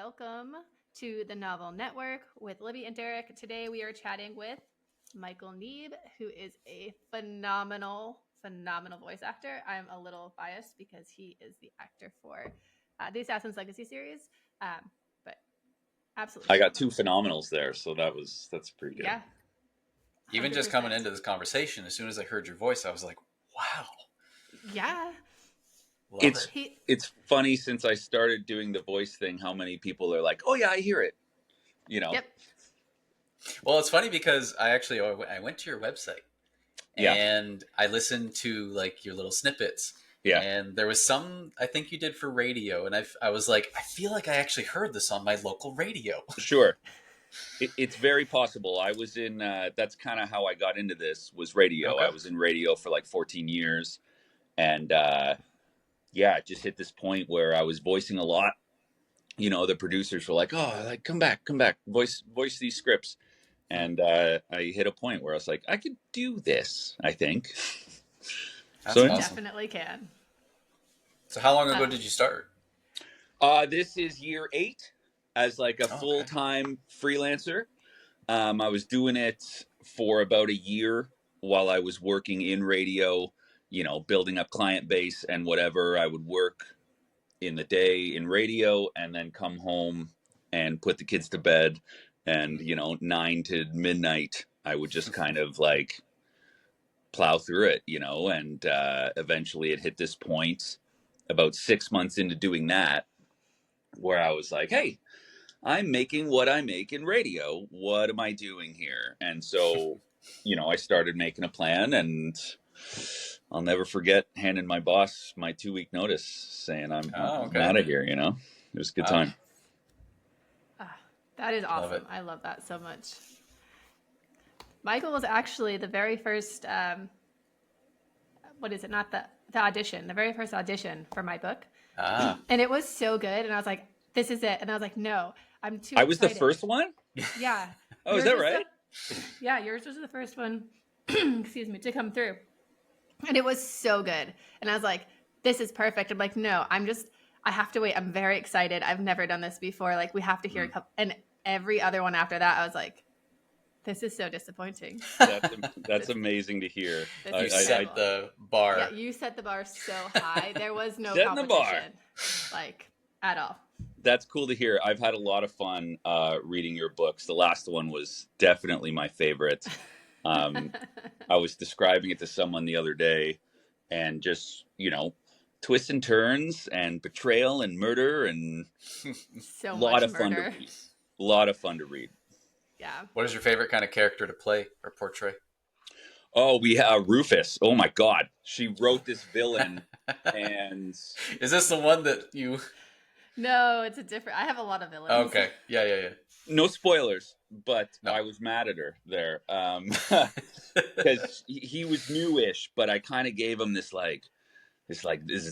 welcome to the Novel Network with Libby and Derek. Today we are chatting with Michael Neeb, who is a phenomenal voice actor. I'm a little biased because he is the actor for the Assassin's Legacy series, but absolutely. I got two phenomenals there, so that's pretty good. Yeah. Even just coming into this conversation, as soon as I heard your voice, I was like, wow. Yeah. It's funny since I started doing the voice thing, how many people are like, oh yeah, I hear it. You know? Yep. Well, it's funny because I went to your website and I listened to like your little snippets. Yeah. And there was some I think you did for radio. And I was like, I feel like I actually heard this on my local radio. Sure. It's very possible. I was in, that's kind of how I got into this, was radio. Okay. I was in radio for like 14 years. And it just hit this point where I was voicing a lot. You know, the producers were like, oh, like, come back, voice these scripts. And I hit a point where I was like, I could do this, I think. That's so awesome. Definitely can. So how long ago did you start? This is year 8 as like a full-time freelancer. I was doing it for about a year while I was working in radio, you know, building up client base and whatever. I would work in the day in radio and then come home and put the kids to bed. And, you know, 9 to midnight, I would just kind of like plow through it, you know, and eventually it hit this point about 6 months into doing that where I was like, hey, I'm making what I make in radio. What am I doing here? And so, you know, I started making a plan, and I'll never forget handing my boss my 2-week notice saying I'm out of here, you know. It was a good time. That is awesome. I love that so much. Michael was actually the very first, the audition, the very first audition for my book. And it was so good. And I was like, this is it. And I was like, no, I'm too excited. I was the first one? Yeah. Oh, is that right? Yours was the first one, excuse me, to come through. And it was so good. And I was like, this is perfect. I'm like, no, I have to wait. I'm very excited. I've never done this before. Like, we have to hear a couple. And every other one after that, I was like, this is so disappointing. That's amazing to hear. You set the bar. Yeah, you set the bar so high. There was no competition, like, at all. That's cool to hear. I've had a lot of fun reading your books. The last one was definitely my favorite. I was describing it to someone the other day, and just, you know, twists and turns and betrayal and murder and so much fun to read. A lot of fun to read. Yeah. What is your favorite kind of character to play or portray? Oh, we have Rufus. Oh my God. She wrote this villain. And is this the one that you... No, it's a different... I have a lot of villains. Okay. Yeah. No spoilers, but no. I was mad at her there. Because he was newish, but I kind of gave him this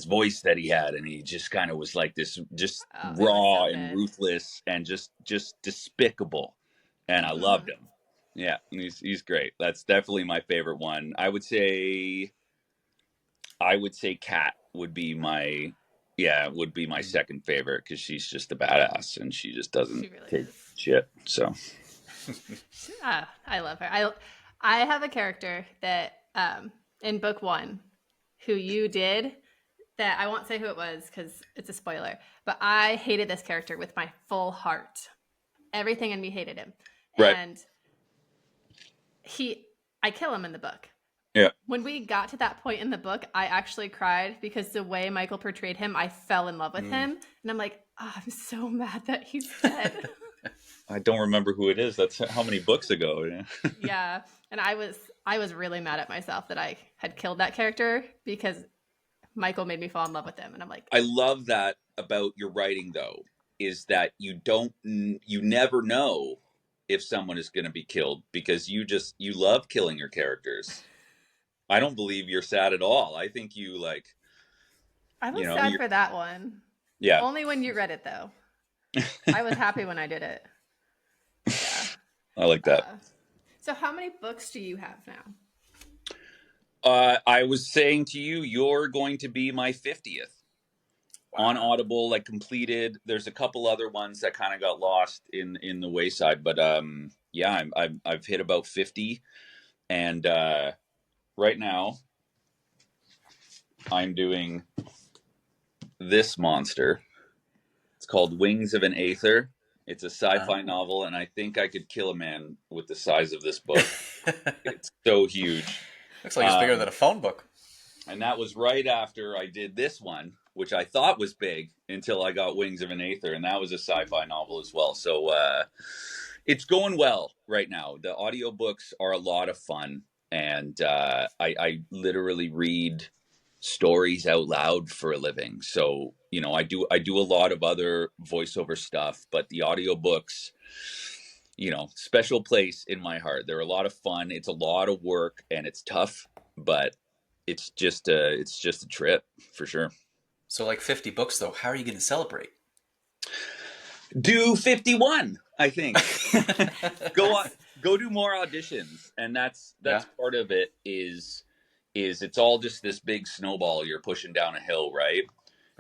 voice that he had, and he just kind of was like this, just raw and ruthless and just despicable. And I loved him. Yeah, he's great. That's definitely my favorite one. I would say Kat would be my second favorite, because she's just a badass and she just doesn't take shit. So I love her. I have a character that in book 1 who you did that I won't say who it was because it's a spoiler, but I hated this character with my full heart. Everything in me hated him. Right. And I kill him in the book. Yeah. When we got to that point in the book, I actually cried because the way Michael portrayed him, I fell in love with him. And I'm like, I'm so mad that he's dead. I don't remember who it is. That's how many books ago. Yeah. Yeah. And I was really mad at myself that I had killed that character because Michael made me fall in love with him. And I'm like, I love that about your writing, though, is that you never know if someone is going to be killed, because you love killing your characters. I don't believe you're sad at all. I think you like. I was sad for that one. Yeah. Only when you read it, though. I was happy when I did it. Yeah. I like that. So how many books do you have now? I was saying to you, you're going to be my 50th. on Audible, like completed. There's a couple other ones that kind of got lost in the wayside, but yeah, I've hit about 50, and right now I'm doing this monster. It's called Wings of an Aether. It's a sci-fi novel, and I think I could kill a man with the size of this book. It's so huge. Looks like it's bigger than a phone book. And that was right after I did this one, which I thought was big until I got Wings of an Aether, and that was a sci-fi novel as well. So it's going well right now. The audiobooks are a lot of fun, and I literally read stories out loud for a living. So, you know, I do a lot of other voiceover stuff, but the audiobooks, you know, special place in my heart. They're a lot of fun. It's a lot of work and it's tough, but it's just a trip for sure. So like 50 books though, how are you going to celebrate? Do 51, I think. Go do more auditions, and that's part of it is it's all just this big snowball you're pushing down a hill, right?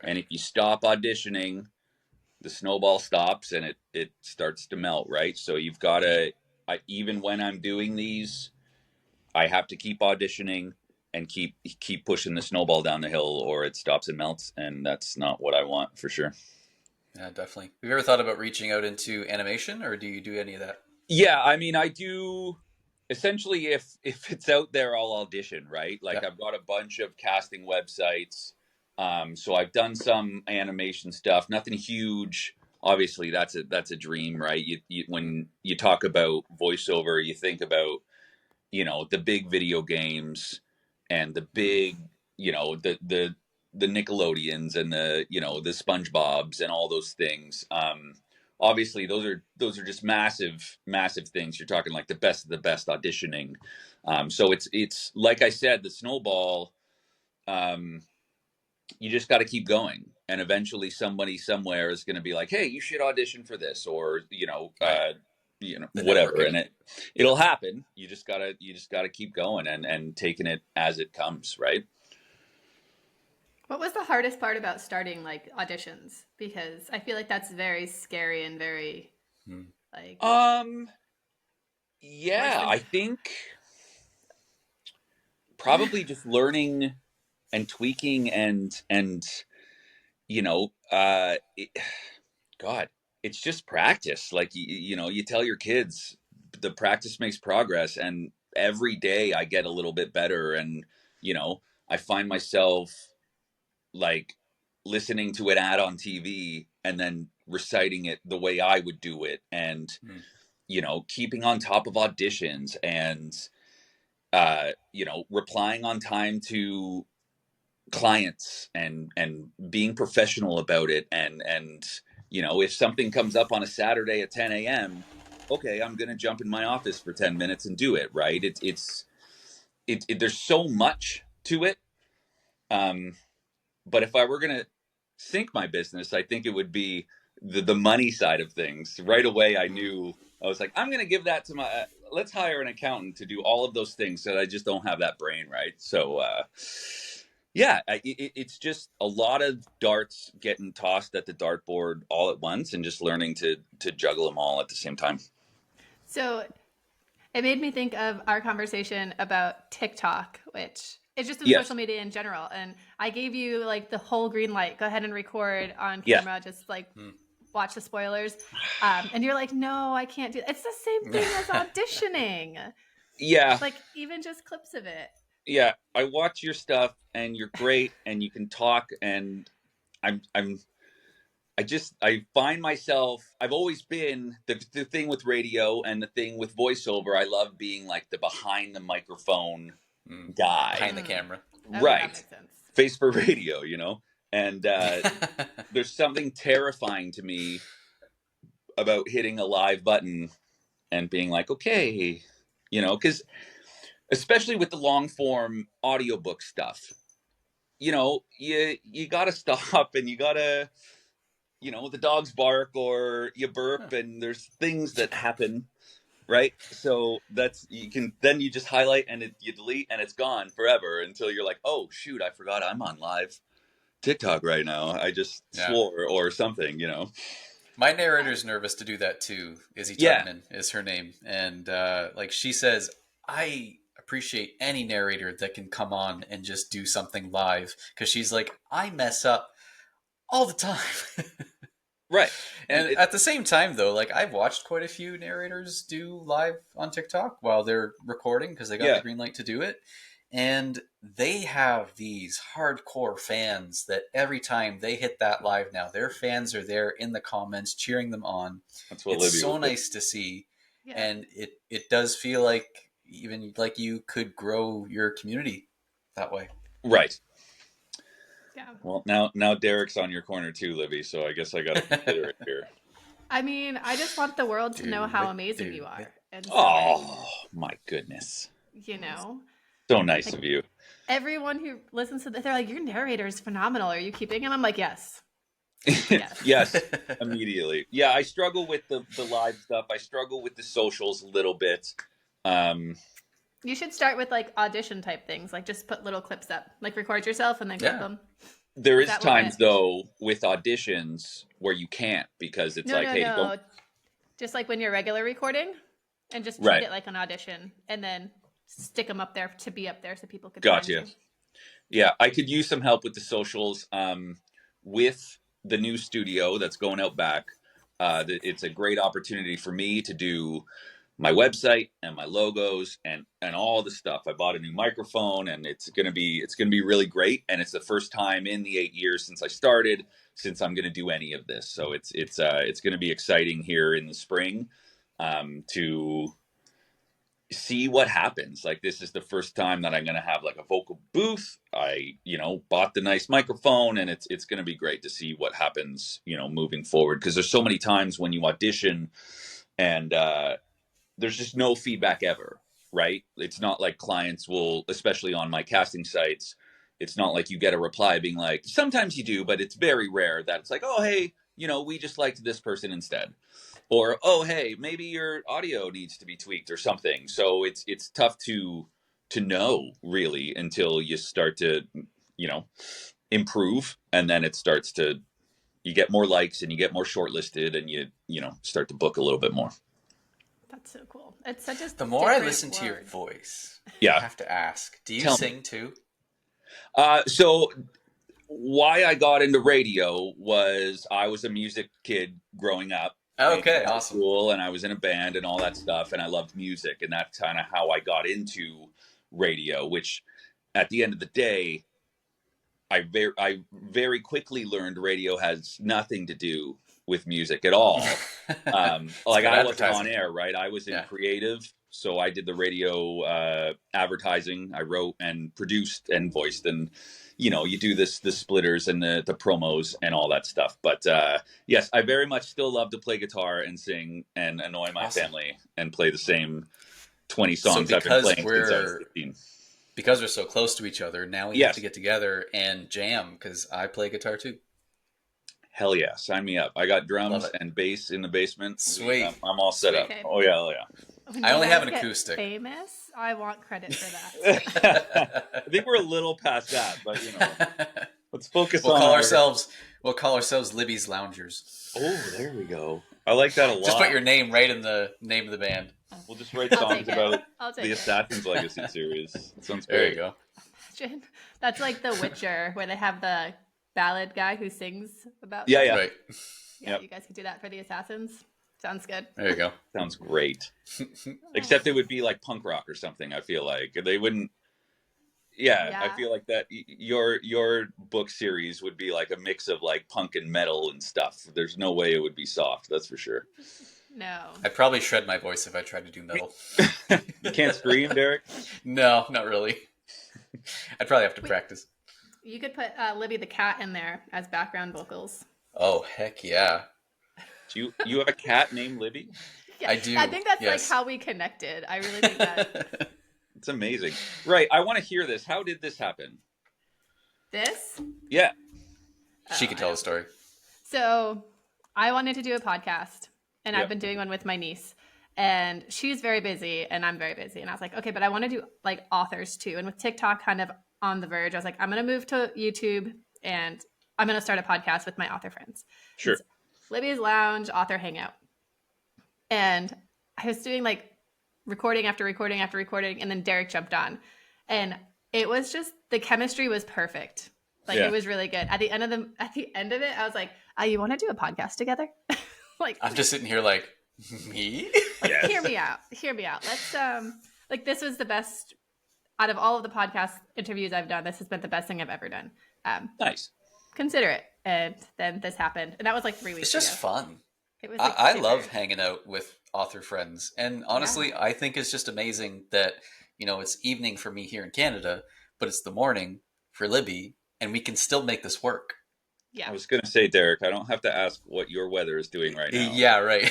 And if you stop auditioning, the snowball stops and it starts to melt, right? So you've got to, even when I'm doing these, I have to keep auditioning and keep pushing the snowball down the hill, or it stops and melts, and that's not what I want for sure. Yeah, definitely. Have you ever thought about reaching out into animation, or do you do any of that? Yeah, I mean, I do. Essentially, if it's out there, I'll audition, right? Like I've got a bunch of casting websites. So I've done some animation stuff, nothing huge. Obviously, that's a dream, right? When you talk about voiceover, you think about, you know, the big video games and the big, you know, the Nickelodeons and the, you know, the SpongeBobs and all those things. Obviously those are just massive things. You're talking like the best of the best auditioning. So it's like I said, the snowball, you just got to keep going, and eventually somebody somewhere is going to be like, hey, you should audition for this, or you know, whatever, and it'll happen. You just gotta keep going and taking it as it comes, right? What was the hardest part about starting like auditions? Because I feel like that's very scary and very like yeah, I think probably just learning and tweaking and you know, God, it's just practice. Like you know, you tell your kids the practice makes progress, and every day I get a little bit better, and you know, I find myself like listening to an ad on TV and then reciting it the way I would do it, and you know, keeping on top of auditions, and you know, replying on time to clients, and being professional about it, and you know, if something comes up on a Saturday at 10 a.m., okay, I'm gonna jump in my office for 10 minutes and do it, right? It's there's so much to it. But if I were gonna sink my business, I think it would be the money side of things. Right away, I knew, I was like, I'm gonna give that to my let's hire an accountant to do all of those things, so that I just don't have that brain, right? So yeah, it's just a lot of darts getting tossed at the dartboard all at once, and just learning to juggle them all at the same time. So it made me think of our conversation about TikTok, which is just in social media in general. And I gave you like the whole green light. Go ahead and record on camera. Just like watch the spoilers. And you're like, no, I can't do it. It's the same thing as auditioning. Yeah. Like even just clips of it. Yeah. I watch your stuff and you're great and you can talk, and I find myself, I've always been the thing with radio and the thing with voiceover. I love being like the behind the microphone guy. Behind the camera. Right. That makes sense. Face for radio, you know? And there's something terrifying to me about hitting a live button and being like, okay, you know, because especially with the long form audiobook stuff, you know, you got to stop and you got to, you know, the dogs bark or you burp and there's things that happen, right? So then you just highlight and you delete and it's gone forever until you're like, oh shoot, I forgot I'm on live TikTok right now. I just swore or something, you know. My narrator's nervous to do that too. Izzy Tubman is her name. And like she says, I appreciate any narrator that can come on and just do something live. Because she's like, I mess up all the time. Right. And at the same time, though, like I've watched quite a few narrators do live on TikTok while they're recording because they got the green light to do it. And they have these hardcore fans that every time they hit that live now, their fans are there in the comments cheering them on. That's what it's Libby so nice to see. Yeah. And it does feel like even like you could grow your community that way. Right. Yeah. Well, now Derek's on your corner too, Libby, so I guess I got to consider it here. I mean, I just want the world to know how amazing you are. And so, my goodness. You know? So nice of you. Everyone who listens to this, they're like, your narrator is phenomenal. Are you keeping him? I'm like, yes. Yes, immediately. Yeah, I struggle with the live stuff. I struggle with the socials a little bit. You should start with like audition type things. Like just put little clips up. Like record yourself and then clip them. There is times though with auditions where you can't because it's don't... Just like when you're regular recording and just treat it like an audition and then stick them up there to be up there so people could find you. Yeah, I could use some help with the socials. With the new studio that's going out back, it's a great opportunity for me to do my website and my logos and all the stuff. I bought a new microphone and it's gonna be really great. And it's the first time in the 8 years since I started since I'm gonna do any of this. So it's gonna be exciting here in the spring to see what happens. Like this is the first time that I'm going to have like a vocal booth. I, bought the nice microphone and it's going to be great to see what happens, moving forward. Cause there's so many times when you audition and there's just no feedback ever, right? It's not like clients will, especially on my casting sites, it's not like you get a reply being like, sometimes you do, but it's very rare that it's like, oh, hey, we just liked this person instead. Or, oh, hey, maybe your audio needs to be tweaked or something. So it's tough to know really until you start to, improve. And then it starts to, you get more likes and you get more shortlisted and you start to book a little bit more. That's so cool. It's such a The more I listen to your voice, I have to ask, do you sing too? So why I got into radio was I was a music kid growing up. Okay, awesome. School, and I was in a band and all that stuff, and I loved music, and that's kind of how I got into radio. Which, at the end of the day, I very quickly learned radio has nothing to do with music at all. Like I was on air, right? I was in creative, so I did the radio advertising. I wrote and produced and voiced and. You do the splitters and the promos and all that stuff. But yes, I very much still love to play guitar and sing and annoy my family and play the same 20 songs I've been playing since I was 15. Because we're so close to each other, now we have to get together and jam because I play guitar too. Hell yeah, sign me up. I got drums and bass in the basement. Sweet. I'm all set up. Oh yeah. I only have an acoustic. Famous? I want credit for that. I think we're a little past that, but let's focus on. We'll call ourselves Libby's Loungers. Oh, there we go. I like that a lot. Just put your name right in the name of the band. We'll just write songs about the Assassin's Legacy series. That sounds great. There you go. Imagine. That's like The Witcher, where they have the ballad guy who sings about. Yeah. Right. Yeah, You guys could do that for the Assassins. Sounds good. There you go. Sounds great. Except it would be like punk rock or something. I feel like they wouldn't. Yeah, I feel like that your book series would be like a mix of like punk and metal and stuff. There's no way it would be soft. That's for sure. No. I'd probably shred my voice if I tried to do metal. You can't scream, Derek? No, not really. I'd probably have to practice. You could put Libby the cat in there as background vocals. Oh, heck yeah. Do you have a cat named Libby? Yeah, I do. I think that's like how we connected. I really think that. It's amazing. Right. I want to hear this. How did this happen? This? Yeah. She can tell the story. So I wanted to do a podcast, and I've been doing one with my niece. And she's very busy, and I'm very busy. And I was like, okay, but I want to do like authors too. And with TikTok kind of on the verge, I was like, I'm going to move to YouTube and I'm going to start a podcast with my author friends. Sure. It's Libby's Lounge Author Hangout. And I was doing like recording after recording after recording, and then Derek jumped on. And it was just, the chemistry was perfect. Like it was really good. At the end of it, I was like, you want to do a podcast together? Like I'm just sitting here like, me? Like, hear me out. Let's like, this was the best out of all of the podcast interviews I've done. This has been the best thing I've ever done. Nice. Consider it. And then this happened, and that was like 3 weeks. It's just ago. fun. It was. Like, I love hanging out with author friends, and honestly, Yeah. I think it's just amazing that it's evening for me here in Canada, but it's the morning for Libby, and we can still make this work. Yeah. I was going to say, Derek, I don't have to ask what your weather is doing right now. Yeah, right.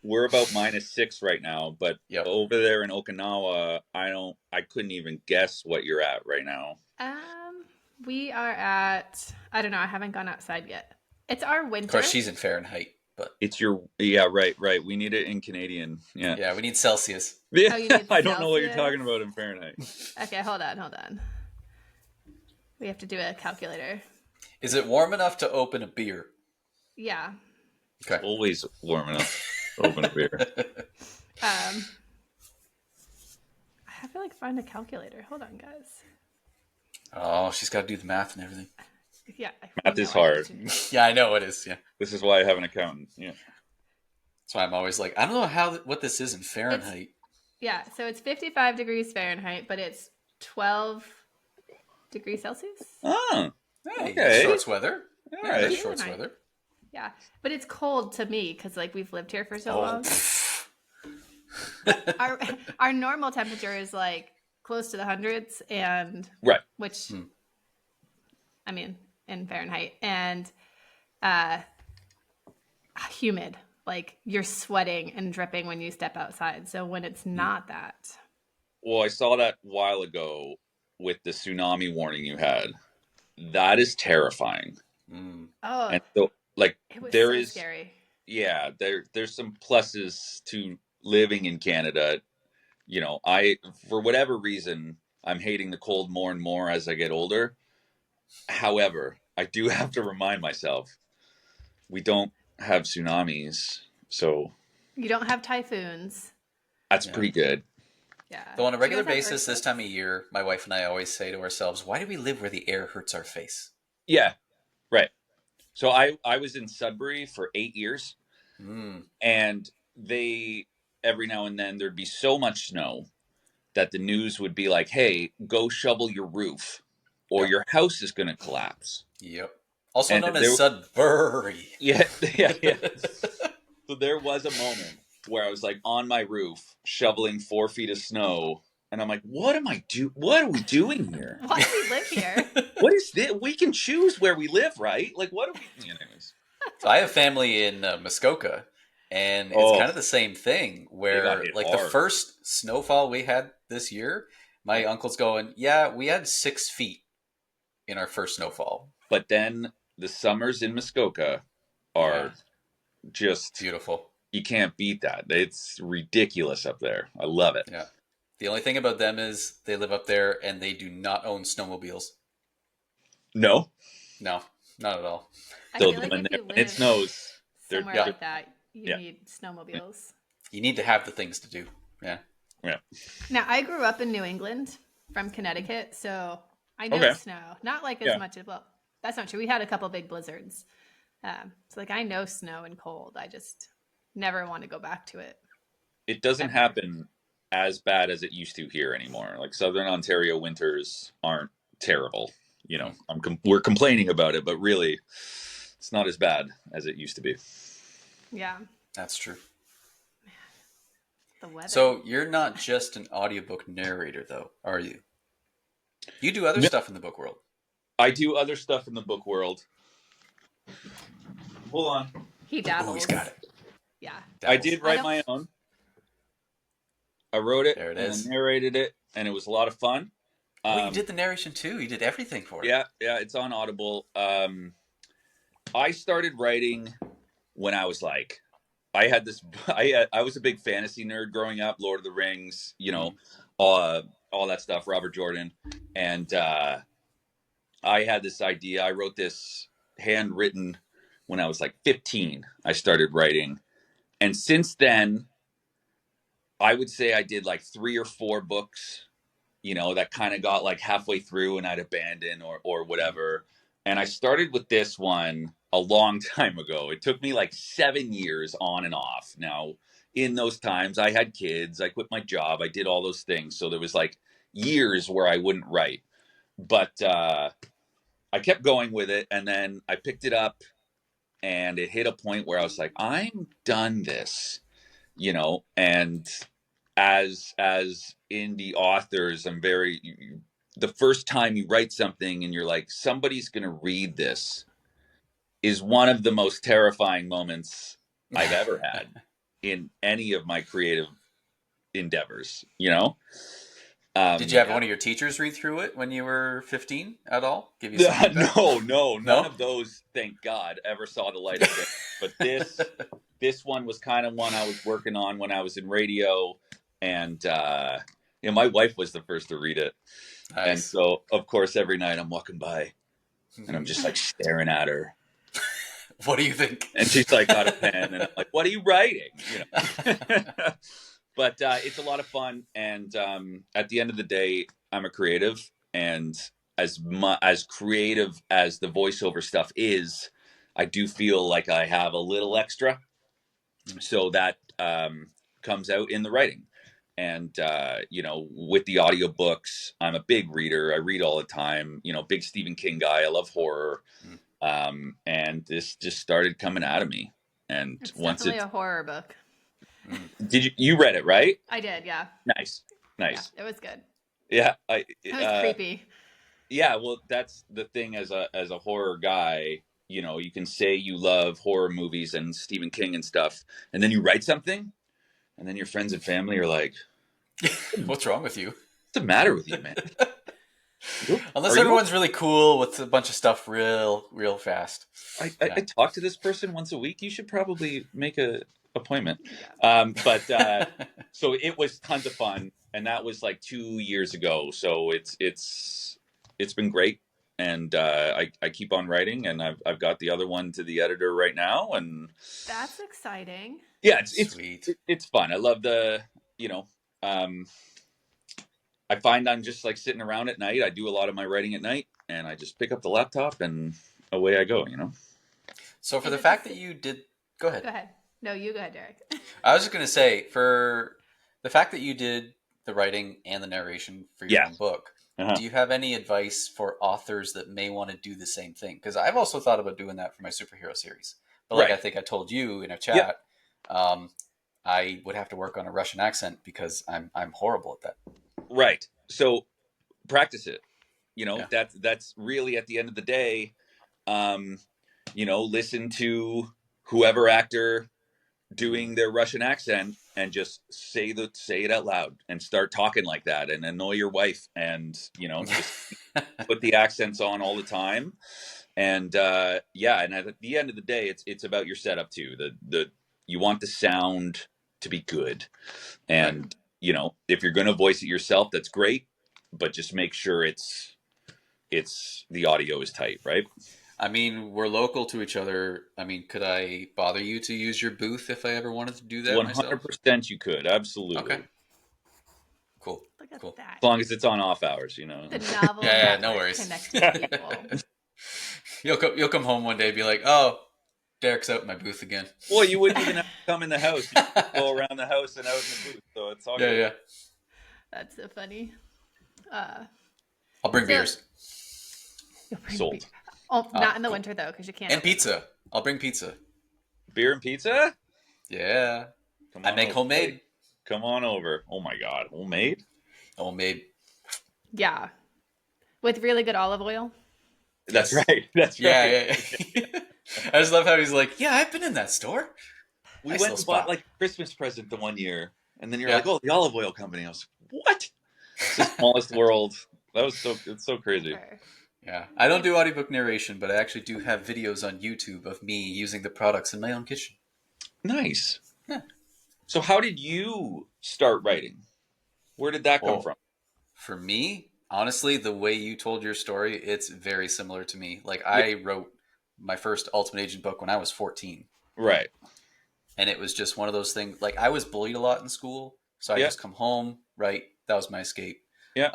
We're about -6 right now, but Yep. over there in Okinawa, I couldn't even guess what you're at right now. We are at, I don't know, I haven't gone outside yet. It's our winter. Of course, she's in Fahrenheit, but It's right. We need it in Canadian. Yeah. we need Celsius. Yeah. Oh, you need I don't know what you're Celsius? talking about in Fahrenheit. Okay, hold on. We have to do a calculator. Is it warm enough to open a beer? Yeah. Okay. Always warm enough to open a beer. I have to like find a calculator. Hold on, guys. Oh, she's got to do the math and everything. Yeah. Math is I need hard. to- Yeah, I know it is. Yeah, This is why I have an accountant. Yeah. that's why I'm always like, I don't know what this is in Fahrenheit. Yeah, so it's 55 degrees Fahrenheit, but it's 12 degrees Celsius. Oh, Hey, okay. shorts weather. all Yeah, right. that's Really shorts nice. weather. Yeah, but it's cold to me because like we've lived here for so Oh, long. Our normal temperature is like close to the hundreds, and Right. which Hmm. I mean in Fahrenheit, and humid. Like you're sweating and dripping when you step outside. So when it's not that, Well, I saw that a while ago with the tsunami warning you had. That is terrifying. Mm. oh, And so, like, it was there so is, scary. yeah, there's some pluses to living in Canada. I, for whatever reason, I'm hating the cold more and more as I get older. However, I do have to remind myself we don't have tsunamis, so You don't have typhoons. that's Yeah. pretty good. Yeah. Though on a Do you regular guys have basis, this earthquakes? time of year, my wife and I always say to ourselves, "Why do we live where the air hurts our face?" Yeah, right. So I was in Sudbury for 8 years, Mm. and they every now and then there'd be so much snow that the news would be like, "Hey, go shovel your roof, or Yep. your house is going to collapse." Yep. Also And known there- as Sudbury. Yeah, yeah. So there was a moment where I was like on my roof shoveling 4 feet of snow, and I'm like, "What am I do? What are we doing here? Why do we live here? What is this? We can choose where we live, right? Like, what are we?" Anyways, So I have family in Muskoka, and it's Oh. kind of the same thing They where, got hit like, the hard. first snowfall we had this year, my uncle's going, "Yeah, we had 6 feet in our first snowfall." but then the summers in Muskoka are just Beautiful. you can't beat that. It's ridiculous up there. I love it. Yeah. The only thing about them is they live up there and they do not own snowmobiles. No, No, not at all. I so feel like when if you it live snows, they're- somewhere yeah. like that, you Yeah. need snowmobiles. You need to have the things to do. Yeah. Now, I grew up in New England from Connecticut, so I know Okay. snow. Not like as Yeah. much as, well, that's not true. We had a couple big blizzards. So, like, I know snow and cold. I just never want to go back to it. it doesn't Ever. happen as bad as it used to here anymore. Like Southern Ontario winters aren't terrible. We're complaining about it, but really, it's not as bad as it used to be. Yeah. That's true. The weather. So you're not just an audiobook narrator, though, are you? You do other No. stuff in the book world. I do other stuff in the book world. Hold on. he dabbles. Oh, he's got it. Yeah. I did I write don't- my own. I wrote it There it and is. I narrated it, and it was a lot of fun. Oh, you did the narration too. You did everything for it. Yeah, it's on Audible. I started writing when I was like, I had this. I was a big fantasy nerd growing up, Lord of the Rings, all that stuff, Robert Jordan, and I had this idea. I wrote this handwritten when I was like 15. I started writing. And since then, I would say I did like 3 or 4 books, that kind of got like halfway through and I'd abandon or whatever. And I started with this one a long time ago. It took me like 7 years on and off. Now, in those times, I had kids, I quit my job, I did all those things. So there was like years where I wouldn't write. But I kept going with it. And then I picked it up and it hit a point where I was like, I'm done this, and as indie authors, the first time you write something and you're like, somebody's going to read this, is one of the most terrifying moments I've ever had in any of my creative endeavors. Did you have one of your teachers read through it when you were 15 at all? Give you some feedback? No, none of those, thank God, ever saw the light of day. But this one was kind of one I was working on when I was in radio, and my wife was the first to read it. Nice. And so, of course, every night I'm walking by, and I'm just like staring at her. What do you think? And she's like, got a pen, and I'm like, what are you writing? But it's a lot of fun, and at the end of the day, I'm a creative, and as creative as the voiceover stuff is, I do feel like I have a little extra, so that comes out in the writing. And with the audiobooks, I'm a big reader. I read all the time. Big Stephen King guy. I love horror, and this just started coming out of me. And it's definitely a horror book. Did you read it, right? I did, yeah. Nice. Yeah, it was good. Yeah, it was creepy. Yeah, well, that's the thing as a horror guy. You can say you love horror movies and Stephen King and stuff, and then you write something, and then your friends and family are like, "What's wrong with you? What's the matter with you, man?" Unless everyone's really cool with a bunch of stuff real fast. I talk to this person once a week. You should probably make a appointment. Yeah. So it was tons of fun, and that was like 2 years ago. So it's been great, and I keep on writing, and I've got the other one to the editor right now, and that's exciting. Yeah, it's sweet. It's fun. I love I find I'm just like sitting around at night. I do a lot of my writing at night, and I just pick up the laptop and away I go. So for the fact that you did, go ahead. Go ahead. No, you go ahead, Derek. I was just going to say, for the fact that you did the writing and the narration for your own book, do you have any advice for authors that may want to do the same thing? Because I've also thought about doing that for my superhero series. But like I think I told you in a chat, I would have to work on a Russian accent because I'm horrible at that. Right. So practice it. That's really at the end of the day, listen to whoever actor doing their Russian accent and just say it out loud and start talking like that and annoy your wife and, just put the accents on all the time. And, and at the end of the day, it's about your setup too. You want the sound to be good. And, if you're going to voice it yourself, that's great, but just make sure the audio is tight, right? I mean, we're local to each other. I mean, could I bother you to use your booth if I ever wanted to do that 100% you could. Absolutely. Okay. Cool. Look at that. As long as it's on off hours, The novel no worries. Connecting people. You'll come home one day and be like, oh, Derek's out in my booth again. Well, you wouldn't even have to come in the house. You could go around the house and out in the booth. So it's all good. Yeah. That's so funny. I'll bring beers. Sold. Beer. Oh, not in the winter though, because you can't. And pizza. I'll bring pizza. Beer and pizza? Yeah. I make homemade. Come on over. Oh my God. Homemade? Homemade. Yeah. With really good olive oil. That's right. That's right. Yeah. I just love how he's like, yeah, I've been in that store. We went and bought like a Christmas present the one year. And then you're like, oh, the olive oil company. I was like, what? It's the smallest world. It's so crazy. Sure. Yeah. I don't do audiobook narration, but I actually do have videos on YouTube of me using the products in my own kitchen. Nice. Yeah. So how did you start writing? Where did that come from? For me, Honestly, the way you told your story, it's very similar to me. Like, Yeah. I wrote my first Ultimate Agent book when I was 14. Right. And it was just one of those things. Like, I was bullied a lot in school. So I Yeah. just come home, right? That was my escape. Yeah.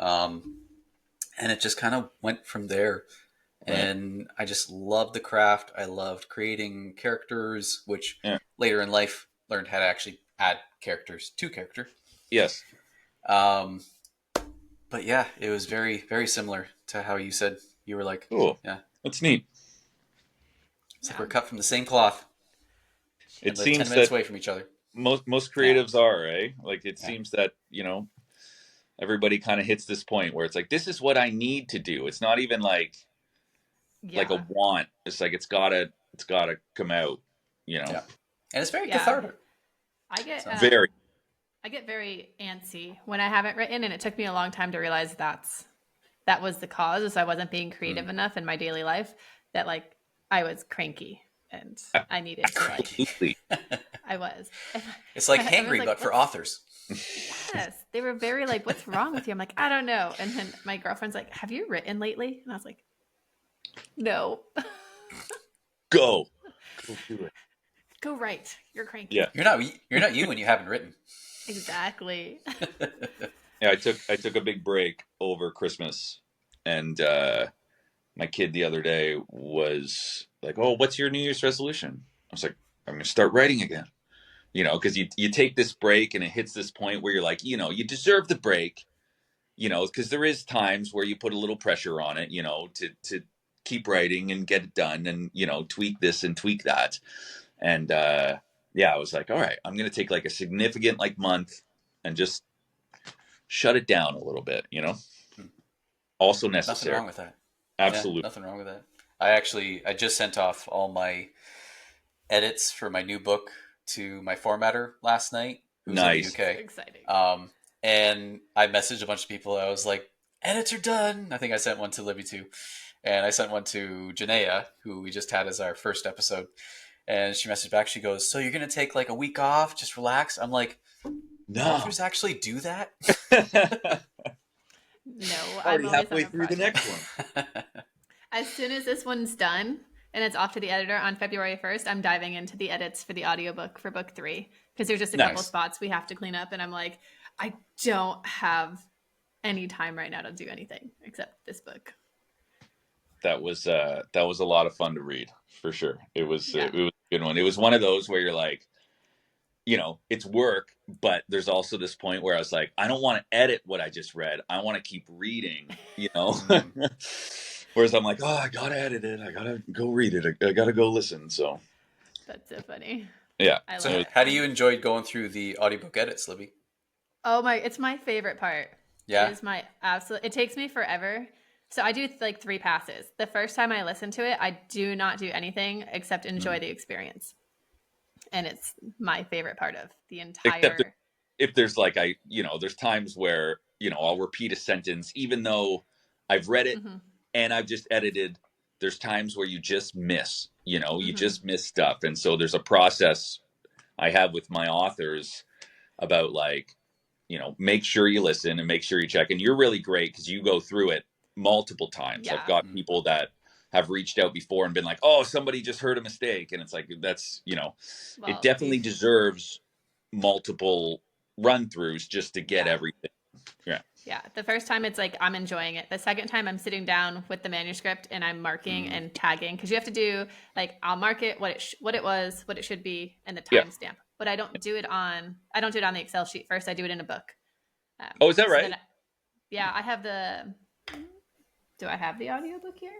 And it just kind of went from there. Right. And I just loved the craft. I loved creating characters, which Yeah. later in life learned how to actually add characters to character. Yes. Um, but yeah, it was very, very similar to how you said. You were like, Cool. yeah, That's neat. it's like we're cut from the same cloth It and live 10 seems minutes that away from each other. most Yeah. creatives are, eh? Like it Yeah. seems that, everybody kind of hits this point where it's like, this is what I need to do. It's not even like a want. It's like it's gotta come out, Yeah. And it's very Yeah. cathartic. I get So- Very. I get very antsy when I haven't written, and it took me a long time to realize that was the cause. Is I wasn't being creative enough in my daily life. That like I was cranky, and I needed to like. Absolutely. I was. It's like I was hangry, like, but for authors. Yes, they were very like, "What's wrong with you?" I'm like, "I don't know." And then my girlfriend's like, "Have you written lately?" And I was like, "No." Go do it. Go write. You're cranky. Yeah. You're not you when you haven't written. Exactly. Yeah, I took a big break over Christmas, and my kid the other day was like, "Oh, what's your New Year's resolution?" I was like, "I'm going to start writing again." Because you take this break and it hits this point where you're like, you deserve the break, because there is times where you put a little pressure on it, to keep writing and get it done and, tweak this and tweak that. And yeah, I was like, all right, I'm going to take like a significant month and just shut it down a little bit, Also necessary. Nothing wrong with that. Absolutely. Yeah, nothing wrong with that. I just sent off all my edits for my new book to my formatter last night, who's Nice. in the UK. Exciting. And I messaged a bunch of people. I was like, edits are done. I think I sent one to Libby too. And I sent one to Janaea, who we just had as our first episode. And she messaged back. She goes, "So you're going to take like a week off, just relax?" I'm like, No. authors actually do that? No, Already I'm halfway through the next one. As soon as this one's done and it's off to the editor on February 1st, I'm diving into the edits for the audiobook for book 3 because there's just a couple spots we have to clean up, and I'm like, I don't have any time right now to do anything except this book. That was a lot of fun to read, for sure. It was a good one. It was one of those where you're like, it's work, but there's also this point where I was like, I don't want to edit what I just read. I want to keep reading, Whereas I'm like, oh, I gotta edit it. I gotta go read it. I gotta go listen. So that's so funny. Yeah. So how do you enjoy going through the audiobook edits, Libby? Oh it's my favorite part. Yeah. It is my absolute. It takes me forever. So I do like 3 passes. The first time I listen to it, I do not do anything except enjoy the experience. And it's my favorite part of the entire. Except if there's there's times where, I'll repeat a sentence, even though I've read it and I've just edited. There's times where you just miss, you just miss stuff. And so there's a process I have with my authors about make sure you listen and make sure you check. And you're really great because you go through it multiple times. Yeah. I've got people that have reached out before and been like, oh, somebody just heard a mistake. And it's like, that's, it definitely deserves multiple run throughs just to get everything. Yeah. Yeah. The first time it's like, I'm enjoying it. The second time I'm sitting down with the manuscript and I'm marking and tagging. Cause you have to do I'll mark it, what it was, what it should be, and the timestamp. But I don't do it on the Excel sheet first. I do it in a book. Oh, is that right? I have do I have the audiobook here?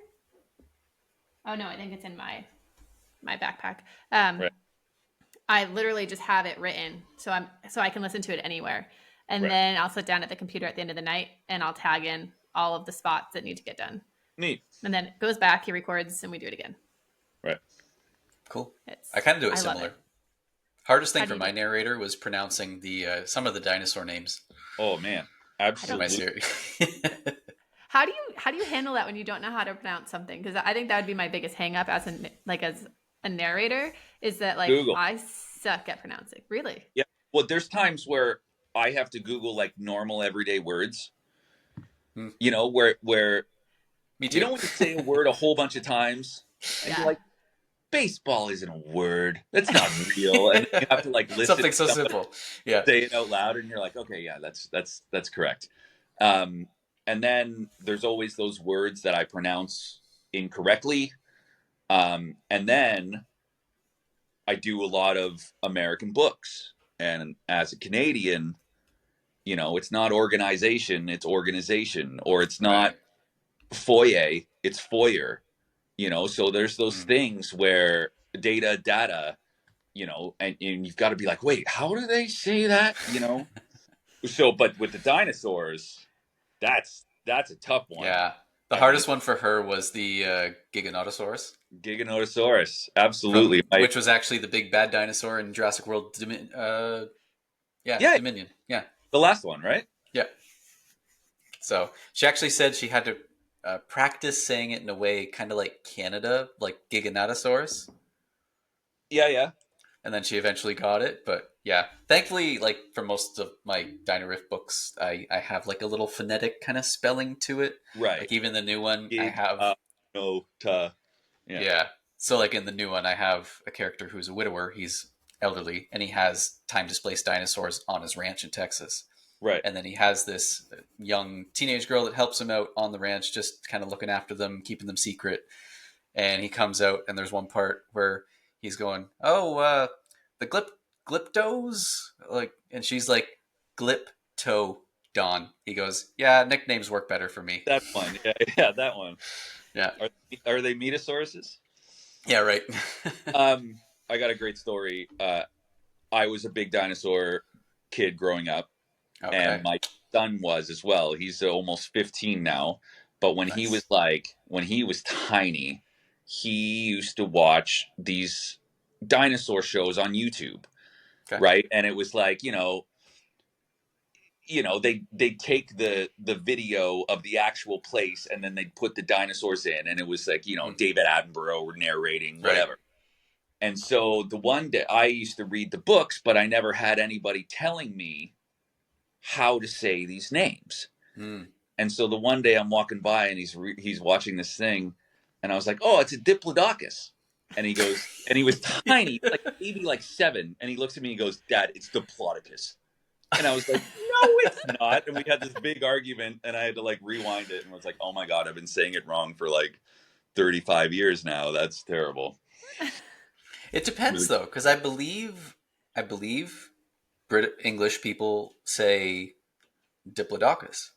Oh no, I think it's in my backpack. Right. I literally just have it written so I can listen to it anywhere. And then I'll sit down at the computer at the end of the night and I'll tag in all of the spots that need to get done. Neat. And then it goes back, he records, and we do it again. Right. Cool. I kind of do it similar. It. Hardest thing for my narrator was pronouncing the some of the dinosaur names. Oh man, absolutely. How do you handle that when you don't know how to pronounce something? Because I think that would be my biggest hang up as a narrator is that Google. I suck at pronouncing. Really? Yeah. Well, there's times where I have to Google normal everyday words You know, where Me too. you know when you say a word a whole bunch of times and Yeah. you're like, baseball isn't a word. That's not real. And then you have to like listen Something to so somebody simple. Yeah. say it out loud, and you're like, okay, yeah, that's correct. Um, and then there's always those words that I pronounce incorrectly. And then I do a lot of American books, and as a Canadian, you know, it's not organization, it's organization, or it's Right. not foyer, it's foyer. You know, so there's those Mm. things where data, you know, and you've got to be like, wait, how do they say that? You know, so but with the dinosaurs, that's a tough one. Yeah. The I mean, hardest one for her was the Giganotosaurus, Giganotosaurus, absolutely. from which was actually the big bad dinosaur in Jurassic World. Yeah, Dominion. Yeah, the last one, right? yeah. So she actually said she had to practice saying it in a way kind of like Canada, like Giganotosaurus, Yeah. and then she eventually got it. But yeah, thankfully, like for most of my Dino Riff books, I have like a little phonetic kind of spelling to it. Right. Like even the new one, I Gig, have. no, ta. Yeah. Yeah. So like in the new one, I have a character who's a widower. He's elderly, and he has time displaced dinosaurs on his ranch in Texas. Right. And then he has this young teenage girl that helps him out on the ranch, just kind of looking after them, keeping them secret. And he comes out, and there's one part where he's going, "Oh, the glyptos," like, and she's like, "Glypto Don." He goes, "Yeah, nicknames work better for me." That one. Yeah, that one. Yeah. Are they metasauruses? Yeah. Right. I got a great story. I was a big dinosaur kid growing up, Okay. and my son was as well. He's almost 15 now, but when he was tiny, he used to watch these dinosaur shows on YouTube, Okay. right? And it was like, they take the video of the actual place, and then they'd put the dinosaurs in, and it was like, David Attenborough narrating, Right. whatever. And so the one day I used to read the books, but I never had anybody telling me how to say these names. Mm. And so the one day I'm walking by, and he's watching this thing, and I was like, "Oh, it's a diplodocus." And he goes, and he was tiny, like maybe like 7, and he looks at me and goes, "Dad, it's diplodocus." And I was like, "No, it's not." And we had this big argument, and I had to like rewind it, and was like, "Oh my God, I've been saying it wrong for like 35 years now. That's terrible." It depends though, because I believe English people say diplodocus.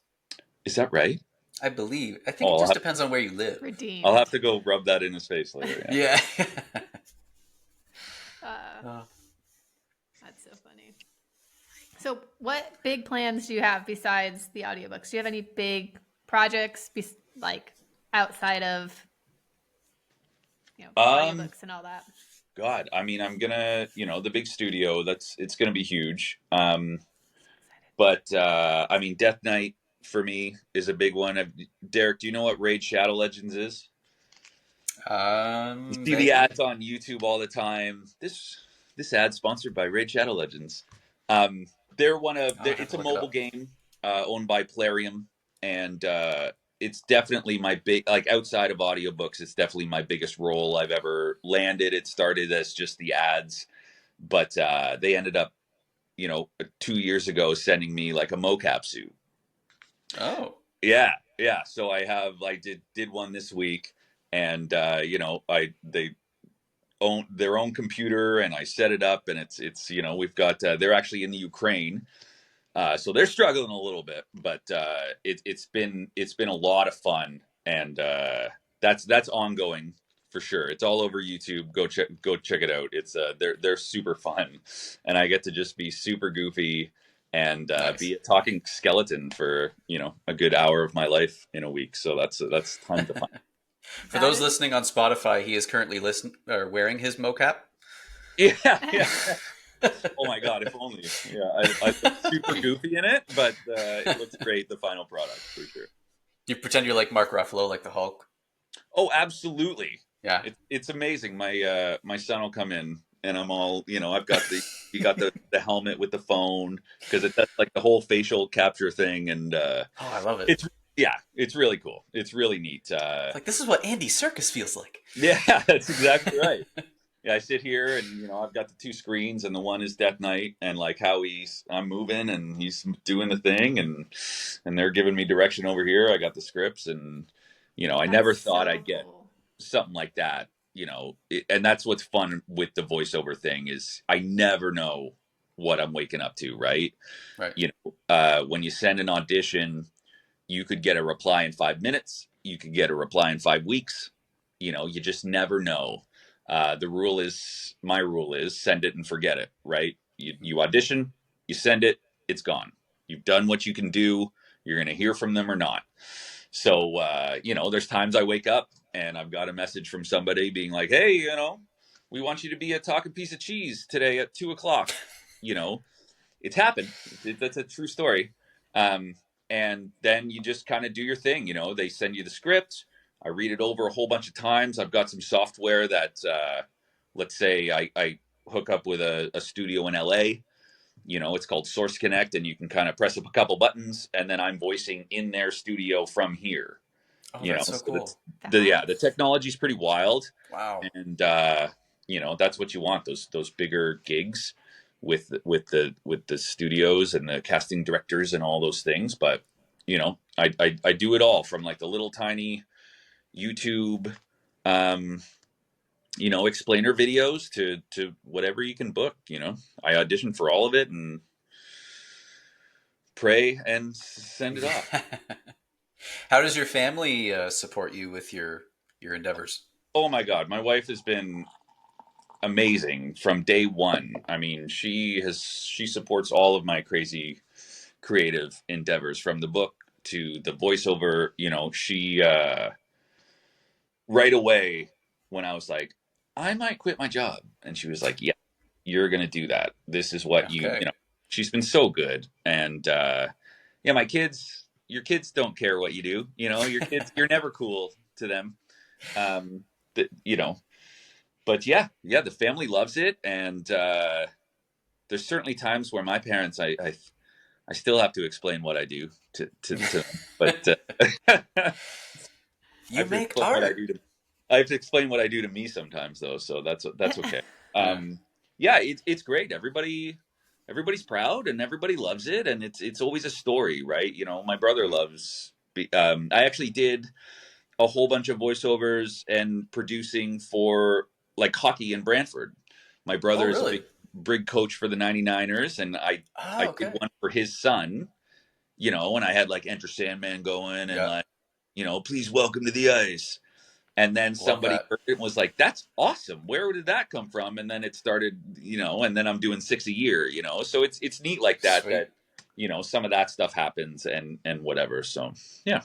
Is that right? I believe. I think it just depends on where you live. Redeemed. I'll have to go rub that in his face later. Yeah. That's so funny. So, what big plans do you have besides the audiobooks? Do you have any big projects, like outside of audiobooks and all that? God, I mean, I'm gonna, the big studio. It's gonna be huge. But I mean, Death Knight for me is a big one. Derek, do you know what Raid Shadow Legends is? You see the ads on YouTube all the time. This ad sponsored by Raid Shadow Legends. They're it's a mobile game owned by Plarium, and it's definitely my big, like outside of audiobooks, it's definitely my biggest role I've ever landed. It started as just the ads, but they ended up, 2 years ago sending me like a mocap suit. Oh. Yeah. So I did one this week, and they own their own computer, and I set it up, and it's we've got they're actually in the Ukraine, so they're struggling a little bit, but it's been a lot of fun, and that's ongoing for sure. It's all over YouTube. Go check it out. It's they're super fun, and I get to just be super goofy and be a talking skeleton for a good hour of my life in a week. So that's tons of fun. For those listening on Spotify, he is currently wearing his mocap. Yeah. Oh my God, if only. Yeah, I look super goofy in it, but it looks great, the final product, for sure. You pretend you're like Mark Ruffalo, like the Hulk? Oh, absolutely. Yeah. It's amazing. My son will come in, and I'm all, I've got you got the helmet with the phone, because it does like the whole facial capture thing, and I love it. Yeah, it's really cool. It's really neat. Like, this is what Andy Serkis feels like. Yeah, that's exactly right. Yeah, I sit here and I've got the two screens, and the one is Death Knight, and like how I'm moving and he's doing the thing, and they're giving me direction over here. I got the scripts, and I never That's thought so I'd get cool. something like that. And that's what's fun with the voiceover thing is I never know what I'm waking up to, right? Right. When you send an audition, you could get a reply in 5 minutes. You could get a reply in 5 weeks. You just never know. My rule is send it and forget it, right? You audition, you send it, it's gone. You've done what you can do. You're going to hear from them or not. So, there's times I wake up and I've got a message from somebody being like, hey, we want you to be a talking piece of cheese today at 2:00. It's happened. That's a true story. And then you just kind of do your thing. They send you the script. I read it over a whole bunch of times. I've got some software that, let's say I hook up with a studio in LA. It's called Source Connect, and you can kind of press up a couple buttons, and then I'm voicing in their studio from here. Oh, that's so So cool. the technology is pretty wild. Wow. And that's what you want, those bigger gigs with the studios and the casting directors and all those things. But I do it all, from like the little tiny YouTube explainer videos to whatever you can book. I audition for all of it and pray and send it off. How does your family support you with your endeavors? Oh my God, my wife has been amazing from day one. I mean, she supports all of my crazy creative endeavors, from the book to the voiceover. She right away, when I was like, I might quit my job, and she was like, yeah, you're gonna do that. This is what Okay. she's been so good. And yeah, your kids don't care what you do. Your kids, you're never cool to them. um that But yeah, the family loves it. And there's certainly times where my parents, I still have to explain what I do to them. But I You have to make explain what I art. do to I have to explain what I do to me sometimes, though. So that's okay. Yeah, it's great. Everybody's proud and everybody loves it, and it's always a story, right? My brother loves. I actually did a whole bunch of voiceovers and producing for like hockey in Brantford. My Oh, brother is a really? big coach for the 99ers, and I Oh, did okay. one for his son, and I had like Enter Sandman going, and Yeah. like, please welcome to the ice. And then Love somebody that. heard it and was like, that's awesome. Where did that come from? And then it started, and then I'm doing 6 a year, so it's neat like that, Sweet. some of that stuff happens and whatever. So yeah.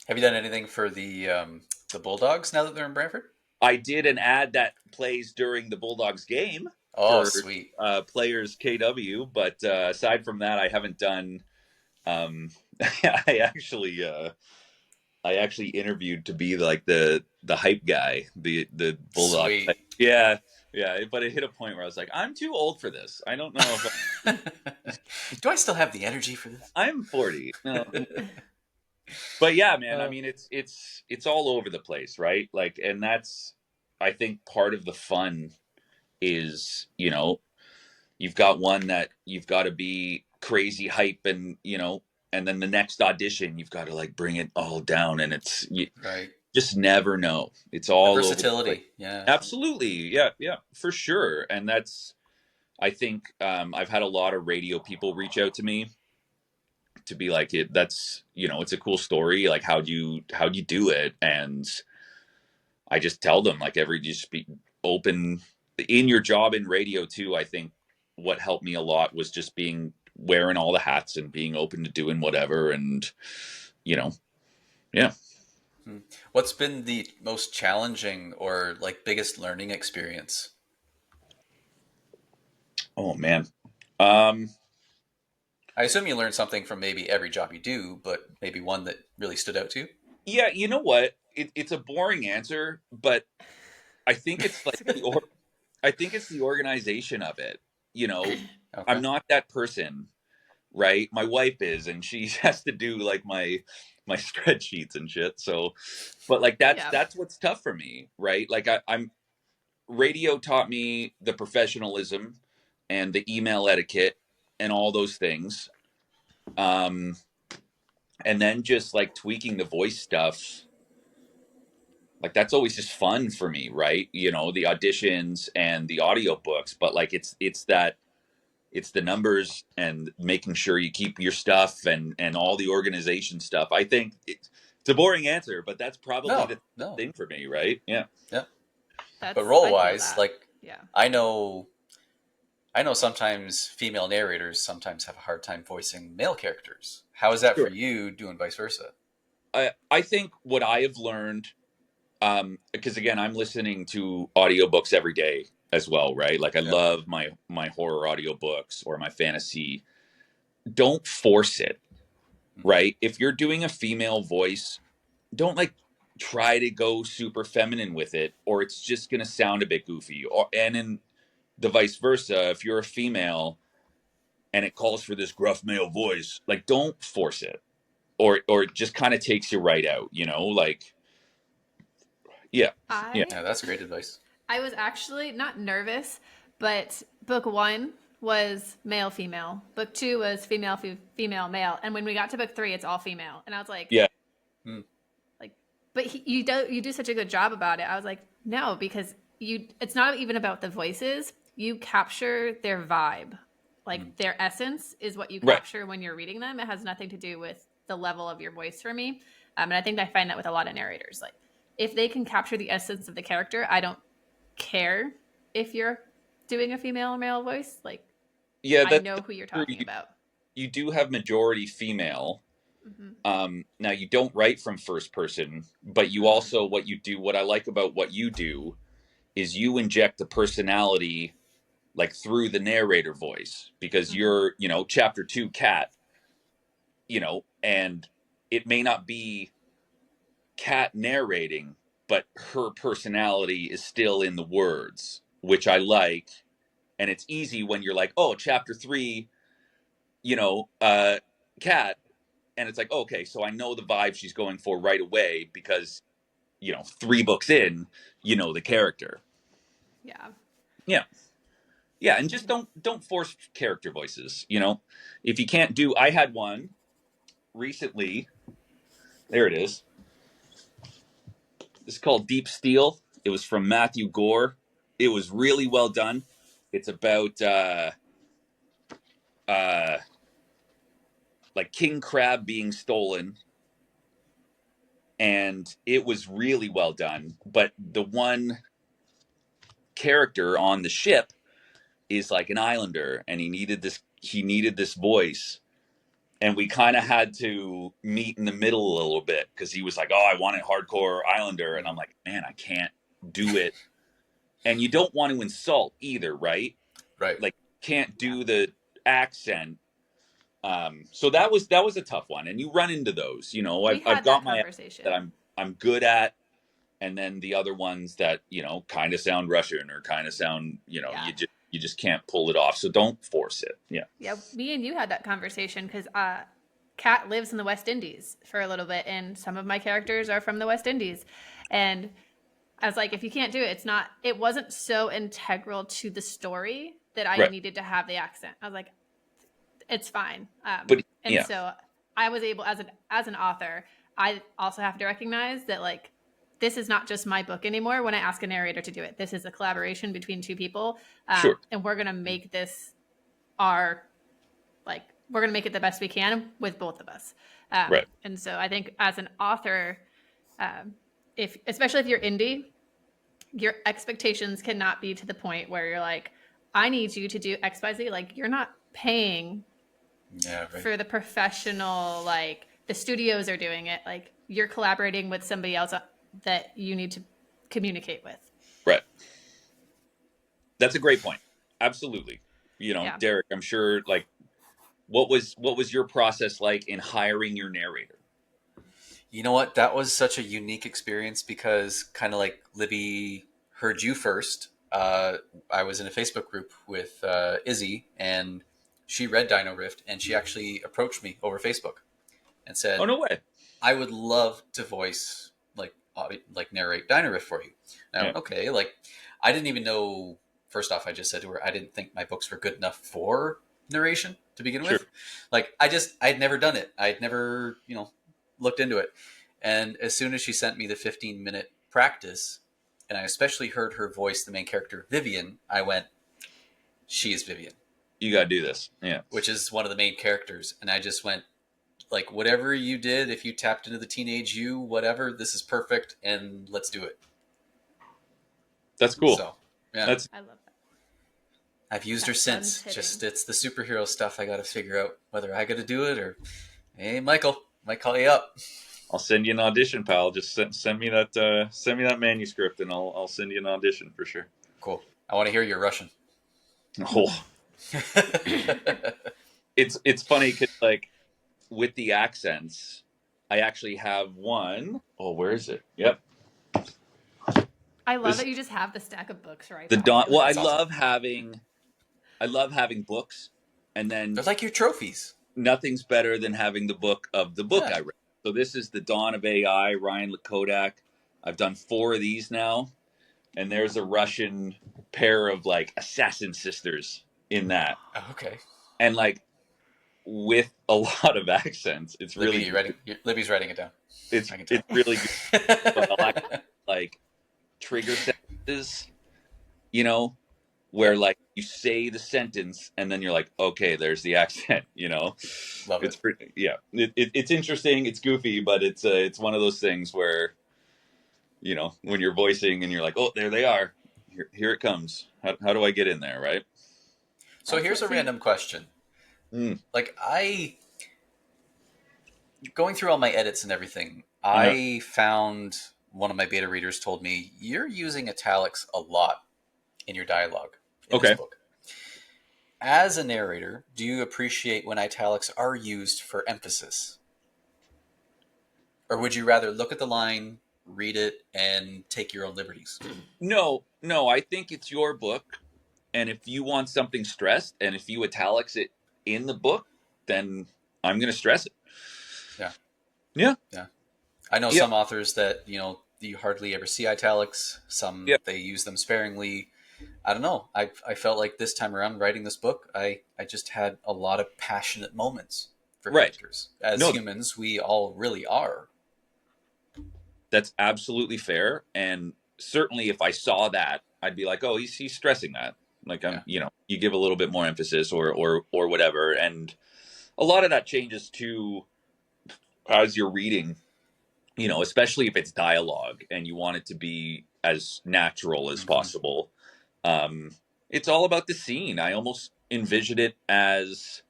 Have you done anything for the Bulldogs now that they're in Brantford? I did an ad that plays during the Bulldogs game Oh, for sweet. players KW, but aside from that, I haven't done. I actually, I actually interviewed to be like the hype guy, the Bulldog. Sweet. Yeah, yeah, but it hit a point where I was like, I'm too old for this. I don't know if Do I still have the energy for this? I'm 40. No. But yeah, man, I mean, it's all over the place, right? Like, and that's, I think, part of the fun is, you've got one that you've got to be crazy hype, and and then the next audition you've got to like bring it all down, and you Right. just never know. It's The all over the place. versatility. Yeah. Absolutely, yeah, for sure. And that's, I think, I've had a lot of radio people reach out to me to be like, that's, it's a cool story, like how'd you do it? And I just tell them, like, just be open in your job in radio too. I think what helped me a lot was just wearing all the hats and being open to doing whatever. And yeah. What's been the most challenging or like biggest learning experience? Oh man. Um, I assume you learned something from maybe every job you do, but maybe one that really stood out to you. yeah, you know what? It's a boring answer, but I think it's like I think it's the organization of it. I'm Okay. not that person, right? My wife is, and she has to do like my my spreadsheets and shit. So, but like that's what's tough for me, right? Like I'm radio taught me the professionalism and the email etiquette and all those things. And then just like tweaking the voice stuff, like that's always just fun for me, right? You know, the auditions and the audiobooks, but like it's the numbers and making sure you keep your stuff and all the organization stuff. I think it's a boring answer, but that's probably the thing for me, right? Yeah. But role wise, like yeah. I know sometimes female narrators sometimes have a hard time voicing male characters. How is that for you doing vice versa? I think what I have learned, because again, I'm listening to audiobooks every day as well, right? Like I love my horror audiobooks or my fantasy. Don't force it, right? If you're doing a female voice, don't like try to go super feminine with it, or it's just gonna sound a bit goofy. And in the vice versa, if you're a female and it calls for this gruff male voice, like don't force it, or it just kind of takes you right out, you know, like yeah. That's great advice. I was actually not nervous, but book 1 was male female, book 2 was female female male, and when we got to book 3 it's all female, and I was like, like, but you do such a good job about it. I was like, no, because it's not even about the voices, you capture their vibe, like their essence is what you capture when you're reading them. It has nothing to do with the level of your voice for me. And I think I find that with a lot of narrators, like if they can capture the essence of the character, I don't care if you're doing a female or male voice. Like, I know who you're talking about. You do have majority female. Now you don't write from first person, but you also, what I like about what you do is you inject the personality like through the narrator voice, because you're, you know, chapter 2 Cat, you know, and it may not be Cat narrating, but her personality is still in the words, which I like. And it's easy when you're like, oh, chapter 3, you know, Cat, and it's like, okay, so I know the vibe she's going for right away because, you know, 3 books in, you know, the character. Yeah, and just don't force character voices, you know. If you can't do, I had one recently. There it is. It's called Deep Steel. It was from Matthew Gore. It was really well done. It's about like king crab being stolen, and it was really well done. But the one character on the ship is like an islander, and he needed this voice, and we kind of had to meet in the middle a little bit, because he was like, oh, I want it hardcore islander, and I'm like, man, I can't do it. And you don't want to insult either, right? Like, can't do the accent. So that was a tough one, and you run into those, you know. I've got my that I'm good at, and then the other ones that, you know, kind of sound Russian or kind of sound, you know, you just can't pull it off. So don't force it. Yeah. Me and you had that conversation because Kat lives in the West Indies for a little bit, and some of my characters are from the West Indies, and I was like, if you can't do it, it wasn't so integral to the story that I needed to have the accent. I was like, it's fine. So I was able, as an author, I also have to recognize that, like, this is not just my book anymore when I ask a narrator to do it. This is a collaboration between 2 people. And we're going to make this we're going to make it the best we can with both of us. And so I think as an author, especially if you're indie, your expectations cannot be to the point where you're like, I need you to do XYZ. Like, you're not paying for the professional, like the studios are doing it. Like, you're collaborating with somebody else that you need to communicate with. Right. That's a great point. Absolutely. You know, Derek, I'm sure, like, what was your process like in hiring your narrator? You know what? That was such a unique experience because, kind of like Libby heard you first, I was in a Facebook group with Izzy, and she read Dino Rift, and she actually approached me over Facebook and said, "Oh, no way! I would love to voice like narrate Dynariff for you. Now, Yeah. okay, like I didn't even know. First off, I just said to her, I didn't think my books were good enough for narration to begin Sure. with. Like I'd never done it. I'd never, looked into it. And as soon as she sent me the 15-minute practice, and I especially heard her voice the main character Vivian, I went, she is Vivian. You got to do this. Yeah. Which is one of the main characters. And I just went, like, whatever you did, if you tapped into the teenage you, whatever, this is perfect, and let's do it. That's cool. So, yeah. I love that. I've used her since. Just, it's the superhero stuff I got to figure out whether I got to do it or, hey, Michael, might call you up. I'll send you an audition, pal. Just send me that manuscript, and I'll send you an audition for sure. Cool. I want to hear your Russian. Oh. It's funny because, like, with the accents, I actually have one. Oh, where is it? Yep. I love that you just have the stack of books right. The Dawn. Well, That's I awesome. love having books, and then they're like your trophies. Nothing's better than having the book of the book I read. So this is The Dawn of AI, Ryan Kodak. I've done 4 of these now, and there's a Russian pair of like assassin sisters in that. Oh, okay. And like with a lot of accents, it's Libby, really Libby's writing it down. It's really good. Like trigger sentences, where like you say the sentence and then you're like, okay, there's the accent, Love it's it. pretty, yeah. It's interesting, it's goofy, but it's one of those things where, when you're voicing and you're like, oh, there they are, here it comes. How do I get in there, right? So here's a random question. Like going through all my edits and everything, I found one of my beta readers told me you're using italics a lot in your dialogue in this book. As a narrator, do you appreciate when italics are used for emphasis? Or would you rather look at the line, read it, and take your own liberties? No, I think it's your book. And if you want something stressed, and if you italics it in the book, then I'm going to stress it. Yeah. I know some authors that, you hardly ever see italics. Some, they use them sparingly. I don't know. I felt like this time around writing this book, I just had a lot of passionate moments for characters. As humans, we all really are. That's absolutely fair. And certainly if I saw that, I'd be like, oh, he's stressing that. Like, you give a little bit more emphasis or whatever. And a lot of that changes too as you're reading, especially if it's dialogue and you want it to be as natural as possible. It's all about the scene. I almost envision it as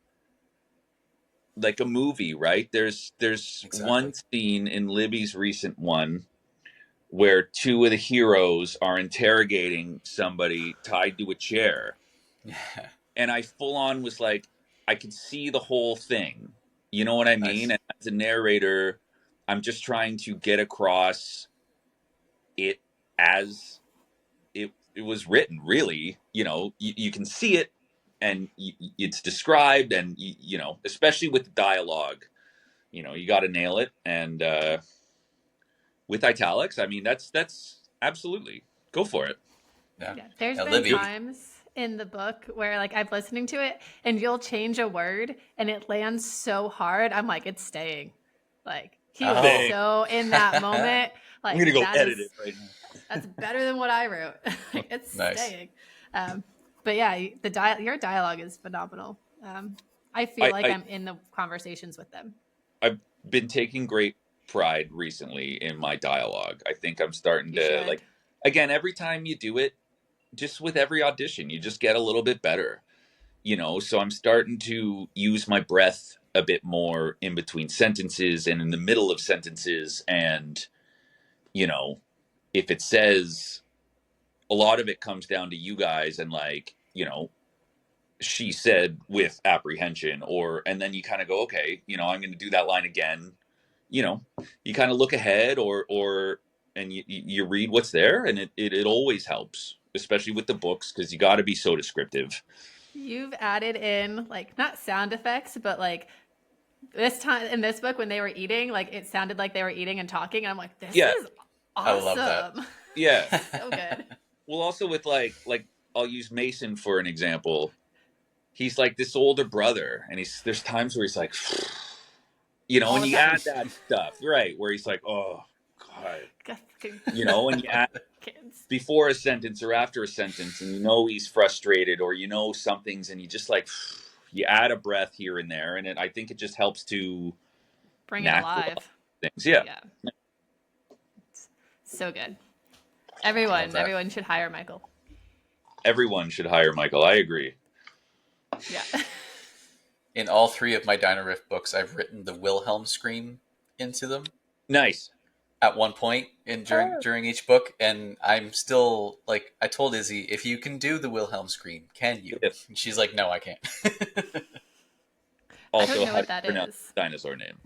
like a movie, right? There's one scene in Libby's recent one where 2 of the heroes are interrogating somebody tied to a chair. And I full on was like, I could see the whole thing. You know what I mean? And as a narrator, I'm just trying to get across it as it was written, really. You can see it and it's described, and especially with the dialogue, you got to nail it. And with italics, I mean, that's absolutely, go for it. There's been times in the book where like I'm listening to it and you'll change a word and it lands so hard, I'm like, it's staying. Like he was so in that moment. Like, I'm gonna go edit it right now. That's better than what I wrote. It's staying. But yeah, your dialogue is phenomenal. I feel like I'm in the conversations with them. I've been taking great pride recently in my dialogue. I think I'm starting to like, again, every time you do it, just with every audition, you just get a little bit better, so I'm starting to use my breath a bit more in between sentences and in the middle of sentences. And, if it says, a lot of it comes down to you guys and like, she said with apprehension, and then you kind of go, okay, I'm going to do that line again. You kind of look ahead and you read what's there, and it always helps, especially with the books, because you got to be so descriptive. You've added in like not sound effects, but like this time in this book when they were eating, like it sounded like they were eating and talking, and I'm like, this Yeah. is awesome. I love that. Yeah. So good. Well, also with like I'll use Mason for an example. He's like this older brother, and there's times where he's like, you know, All and of you that. add that stuff, right? Where he's like, oh God, Fucking you know, and you add kids. before a sentence or after a sentence, and you know he's frustrated, or you know something's, and you just like you add a breath here and there, and I think it just helps to Bring it naturalize alive. things. Yeah. It's so good. Love that. Everyone should hire Michael. Everyone should hire Michael. I agree. Yeah. In all 3 of my Dino Riff books, I've written the Wilhelm scream into them Nice. at one point during each book, and I'm still like, I told Izzy, if you can do the Wilhelm scream, can you? Yes. And she's like, no, I can't. I don't Also, know how what to that pronounce is. the dinosaur name.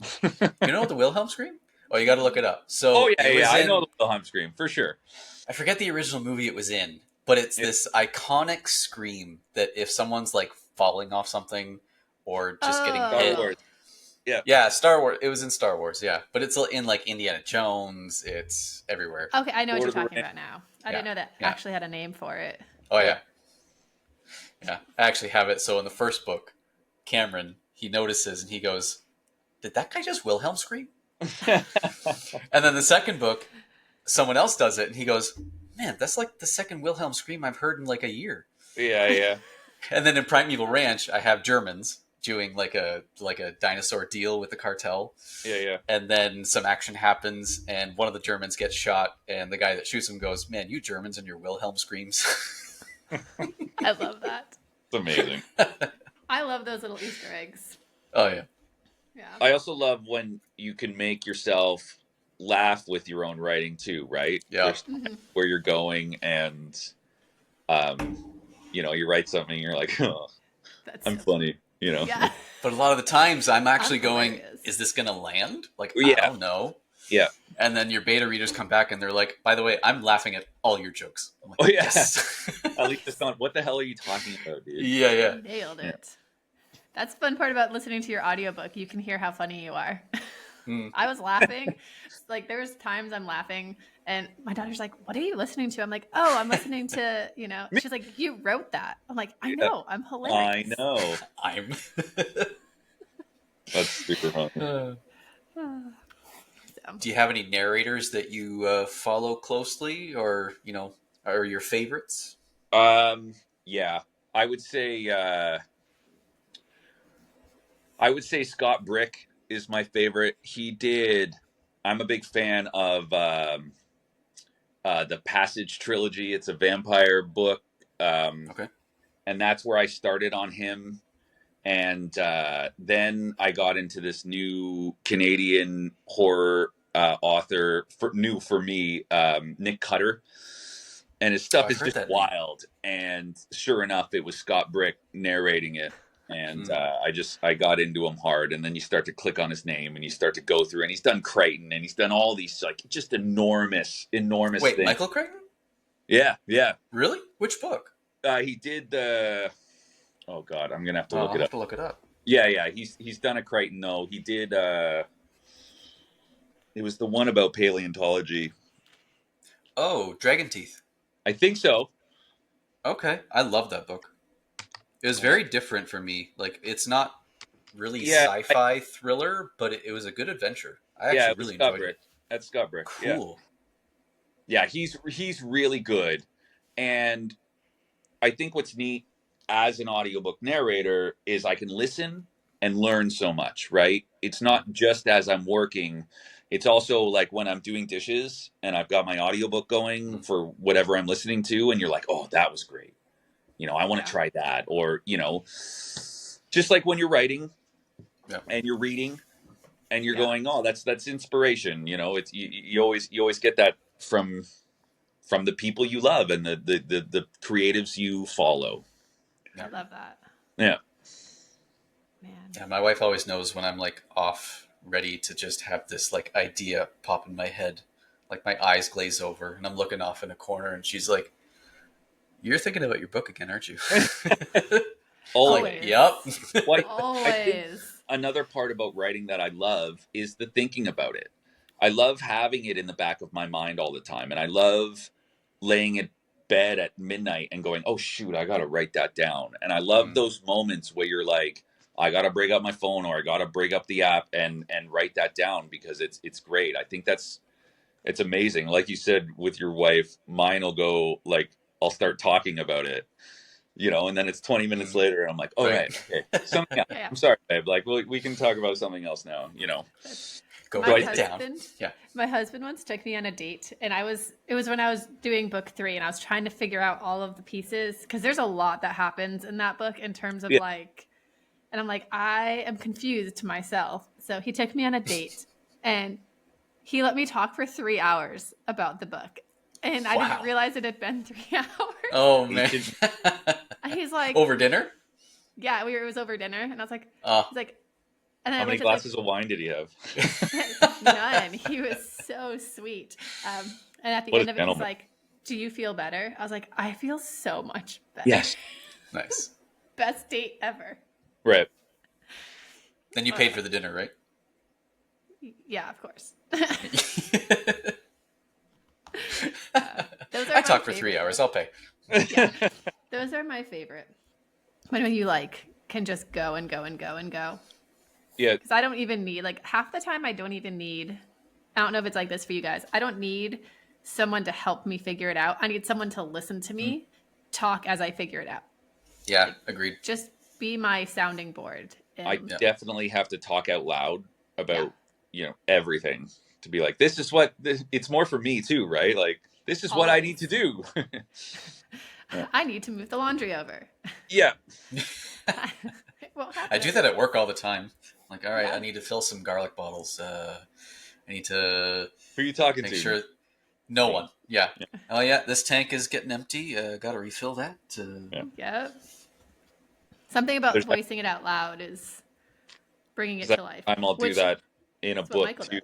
You know what the Wilhelm scream? Oh, you got to look it up. So Oh yeah, it was I know the Wilhelm scream for sure. I forget the original movie it was in, but it's Yeah. this iconic scream that if someone's like falling off something or just getting Oh. hit. Star Wars. Yeah, Star Wars. It was in Star Wars, yeah. But it's in like Indiana Jones. It's everywhere. Okay, I know what Lord you're of the talking Rings. about now. I Yeah, didn't know that yeah. actually had a name for it. Oh, yeah. Yeah, I actually have it. So in the first book, Cameron, he notices and he goes, did that guy just Wilhelm scream? And then the second book, someone else does it and he goes, man, that's like the second Wilhelm scream I've heard in like a year. Yeah. And then in Primeval Ranch, I have Germans doing like a dinosaur deal with the cartel. Yeah. And then some action happens, and one of the Germans gets shot, and the guy that shoots him goes, man, you Germans and your Wilhelm screams. I love that. It's amazing. I love those little Easter eggs. Oh, yeah. Yeah. I also love when you can make yourself laugh with your own writing too, right? Yeah. There's times where you're going and, you know, you write something and you're like, oh, That's I'm so funny, you know? Yeah. But a lot of the times I'm actually I'm going, hilarious. is this going to land? Like, Yeah. I don't know. Yeah. And then your beta readers come back and they're like, by the way, I'm laughing at all your jokes. I'm like, Oh, yeah. yes. At least it's not, what the hell are you talking about, dude? Yeah. Nailed it. That's the fun part about listening to your audiobook. You can hear how funny you are. I was laughing. Like there's times I'm laughing and my daughter's like, what are you listening to? I'm like, oh, I'm listening to, you know, she's like, you wrote that. I'm like, I know, I'm hilarious. I know. I'm. That's super funny. So, Do you have any narrators that you follow closely, or you know, are your favorites? Yeah, I would say Scott Brick is my favorite. I'm a big fan of the Passage trilogy. It's a vampire book. Okay. And that's where I started on him. And then I got into this new Canadian horror author, new for me, Nick Cutter. And his stuff I've is heard just that wild. And sure enough, it was Scott Brick narrating it. And I got into him hard. And then you start to click on his name and you start to go through. And he's done Crichton and he's done all these like just enormous Wait, things. Michael Crichton? Yeah. Really? Which book? He did the. Oh God, I'm gonna have to look I'll it have up. to look it up. Yeah. He's done a Crichton though. He did. It was the one about paleontology. Oh, Dragon Teeth. I think so. Okay, I love that book. It was very different for me. Like, it's not really Yeah, sci-fi thriller, but it was a good adventure. I Yeah, actually it was really Scott enjoyed Brick. it. That's Scott Brick. Yeah. Cool. Yeah, he's really good. And I think what's neat as an audiobook narrator is I can listen and learn so much, right? It's not just as I'm working. It's also like when I'm doing dishes and I've got my audiobook going for whatever I'm listening to and you're like, "Oh, that was great. You know, I want to try that." Or, you know, just like when you're writing and you're reading and you're going, "Oh, that's inspiration." You know, it's you always get that from the people you love and the creatives you follow. I love that. Yeah. Man. Yeah, my wife always knows when I'm like off, ready to just have this like idea pop in my head. Like my eyes glaze over and I'm looking off in a corner and she's like, "You're thinking about your book again, aren't you?" Always. Like, yep. Like, Always. another part about writing that I love is the thinking about it. I love having it in the back of my mind all the time. And I love laying in bed at midnight and going, oh, shoot, I got to write that down. And I love those moments where you're like, I got to break up my phone or I got to break up the app and write that down because it's great. I think it's amazing. Like you said with your wife, mine will go like, I'll start talking about it, and then it's 20 minutes later and I'm like, oh, right. Okay. Something else. Yeah. I'm sorry, babe. Like, we can talk about something else now, Go My write it husband, down. Yeah. my husband once took me on a date, and it was when I was doing book 3, and I was trying to figure out all of the pieces because there's a lot that happens in that book in terms of like, and I'm like, I am confused to myself. So he took me on a date, and he let me talk for 3 hours about the book, and I didn't realize it had been 3 hours. Oh man! He's like, over dinner? Yeah, it was over dinner, and I was like, he's like. And then how many glasses of wine did he have? None. He was so sweet. And at the end of it, he's like, do you feel better? I was like, I feel so much better. Yes. Nice. Best date ever. Right. Then you paid for the dinner, right? Yeah, of course. I talked for 3 hours. I'll pay. Yeah. Those are my favorite. When you like can just go and go and go and go. Yeah. Because I don't even need, like, half the time I don't even need, I don't know if it's like this for you guys. I don't need someone to help me figure it out. I need someone to listen to me talk as I figure it out. Yeah, like, agreed. Just be my sounding board. I definitely have to talk out loud about, everything to be like, this is what, it's more for me too, right? Like, this is what I need to do. I need to move the laundry over. Yeah. I do that at work all the time. Like, all right, I need to fill some garlic bottles. I need to. Who are you talking make to? Sure, no one. Yeah. Oh yeah, this tank is getting empty. Got to refill that. Yep. Something about voicing it out loud is bringing it to life. I'll do that in a book too.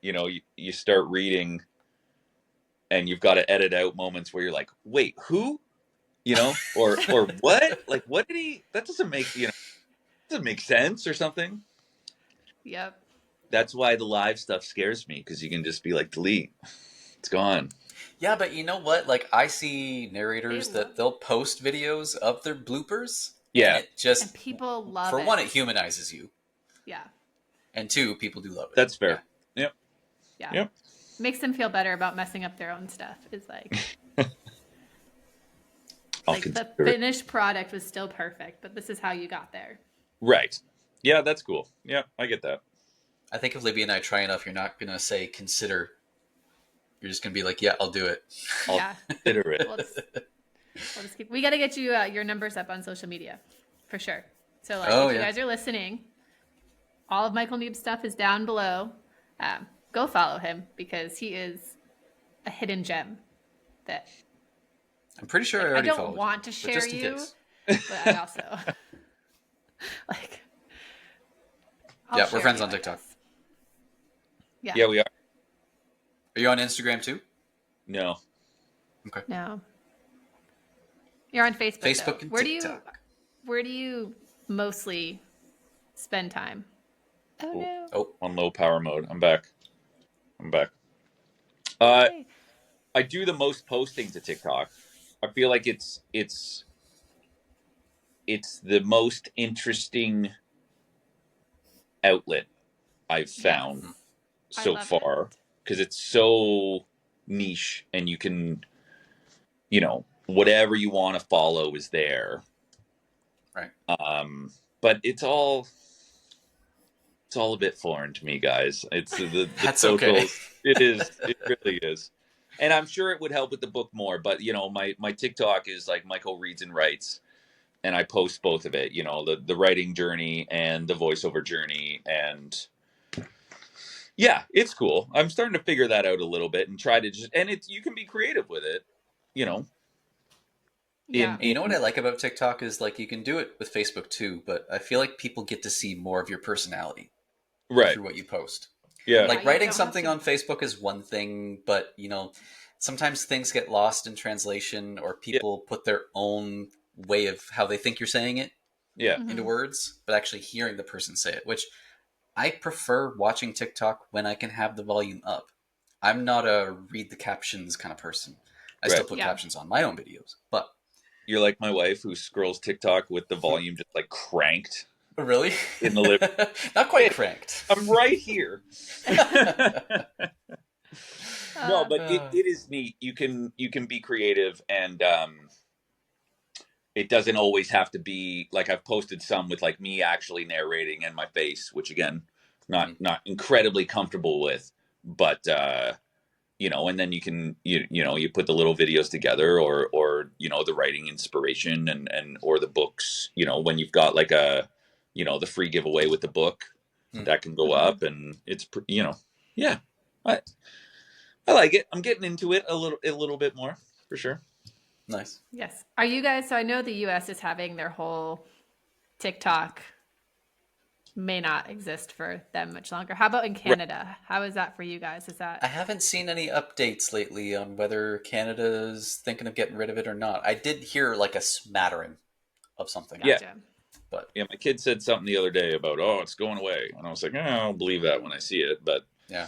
You start reading, and you've got to edit out moments where you're like, wait, who? Or what? Like, what did he? That doesn't make doesn't make sense or something. Yep. That's why the live stuff scares me, because you can just be like, delete. It's gone. Yeah, but you know what? Like, I see narrators that they'll post videos of their bloopers. Yeah. And it just, and people love for it. For one, it humanizes you. Yeah. And two, people do love it. That's fair. Yeah. Yep. Yeah. Yep. Makes them feel better about messing up their own stuff. It's like... like the finished product was still perfect, but this is how you got there. Right. Yeah, that's cool. Yeah, I get that. I think if Libby and I try enough, you're not going to say consider. You're just going to be like, yeah, I'll do it. I'll consider it. We'll just keep. We got to get you your numbers up on social media, for sure. So like, if you guys are listening, all of Michael Neeb's stuff is down below. Go follow him because he is a hidden gem that. I'm pretty sure I already followed. I don't want to share you, case. but I also like. We're friends on TikTok. Yeah, we are. Are you on Instagram too? No. Okay. No. You're on Facebook. Facebook and TikTok. Where do you mostly spend time? Oh no. Oh, on low power mode. I'm back. Okay. I do the most posting to TikTok. I feel like it's the most interesting outlet I've found so far, because it's so niche and you can, whatever you want to follow is there. Right. But it's all a bit foreign to me, guys. It's the That's socials. Okay. It is. It really is. And I'm sure it would help with the book more, but my TikTok is like Michael Reads and Writes, and I post both of it, the writing journey and the voiceover journey, and yeah, it's cool. I'm starting to figure that out a little bit and try to you can be creative with it, Yeah. And you know what I like about TikTok is like you can do it with Facebook too, but I feel like people get to see more of your personality through what you post. Yeah. Like writing something on Facebook is one thing, but sometimes things get lost in translation or people put their own way of how they think you're saying it. Yeah. into words, but actually hearing the person say it, which I prefer watching TikTok when I can have the volume up. I'm not a read the captions kind of person. I still Right. put Yeah. captions on my own videos, but You're like my wife who scrolls TikTok with the volume just like cranked really, in the lip. not quite Hey, cranked. I'm right here. No, but Uh, it is neat. You can be creative, and it doesn't always have to be like I've posted some with like me actually narrating and my face, which again, not incredibly comfortable with, but and then you put the little videos together, or the writing inspiration, and or the books, when you've got like the free giveaway with the book that can go up, and it's yeah. I like it. I'm getting into it a little bit more for sure. Nice. Yes. Are you guys? So I know the U.S. is having their whole TikTok may not exist for them much longer. How about in Canada? Right. How is that for you guys? Is that? I haven't seen any updates lately on whether Canada's thinking of getting rid of it or not. I did hear like a smattering of something. Gotcha. Yeah. But yeah, my kid said something the other day about, it's going away. And I was like, I don't believe that when I see it. But yeah.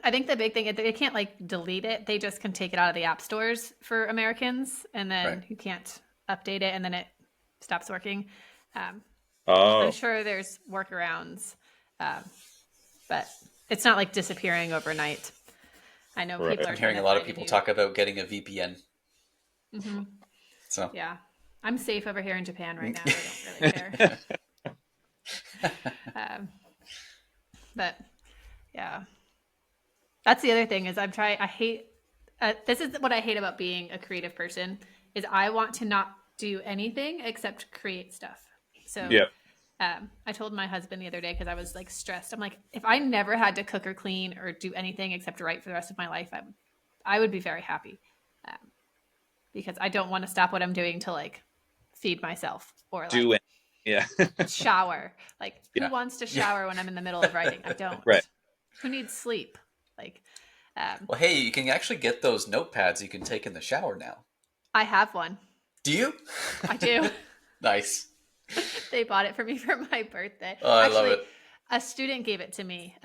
I think the big thing, they can't like delete it. They just can take it out of the app stores for Americans, and then you can't update it, and then it stops working. I'm sure there's workarounds, but it's not like disappearing overnight. I know people are. I'm hearing a lot of people talk about getting a VPN. Mm-hmm. So yeah, I'm safe over here in Japan right now. I don't really care. But yeah. That's the other thing is this is what I hate about being a creative person is I want to not do anything except create stuff. So I told my husband the other day because I was like stressed. I'm like, if I never had to cook or clean or do anything except write for the rest of my life, I would be very happy because I don't want to stop what I'm doing to like feed myself or like shower. Like who wants to shower when I'm in the middle of writing? I don't. Right. Who needs sleep? Like, well, hey, you can actually get those notepads you can take in the shower now. I have one. Do you? I do. Nice. They bought it for me for my birthday. Oh, I love it. A student gave it to me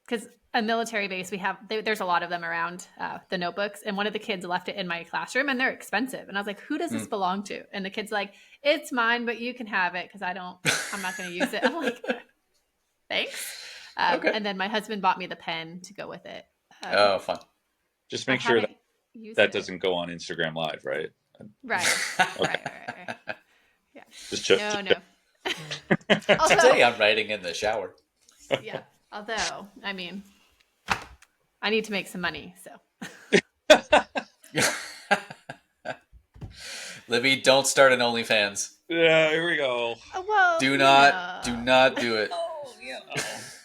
because a military base, there's a lot of them around the notebooks, and one of the kids left it in my classroom, and they're expensive. And I was like, who does this belong to? And the kid's like, it's mine, but you can have it because I'm not going to use it. I'm like, thanks. Okay. And then my husband bought me the pen to go with it. Fun. Just make sure that doesn't go on Instagram Live, right? Right. Okay. Right. Yeah. No. Today I'm writing in the shower. Yeah. Although, I mean, I need to make some money, so. Libby, don't start an OnlyFans. Yeah, here we go. Well, do not do it. Oh,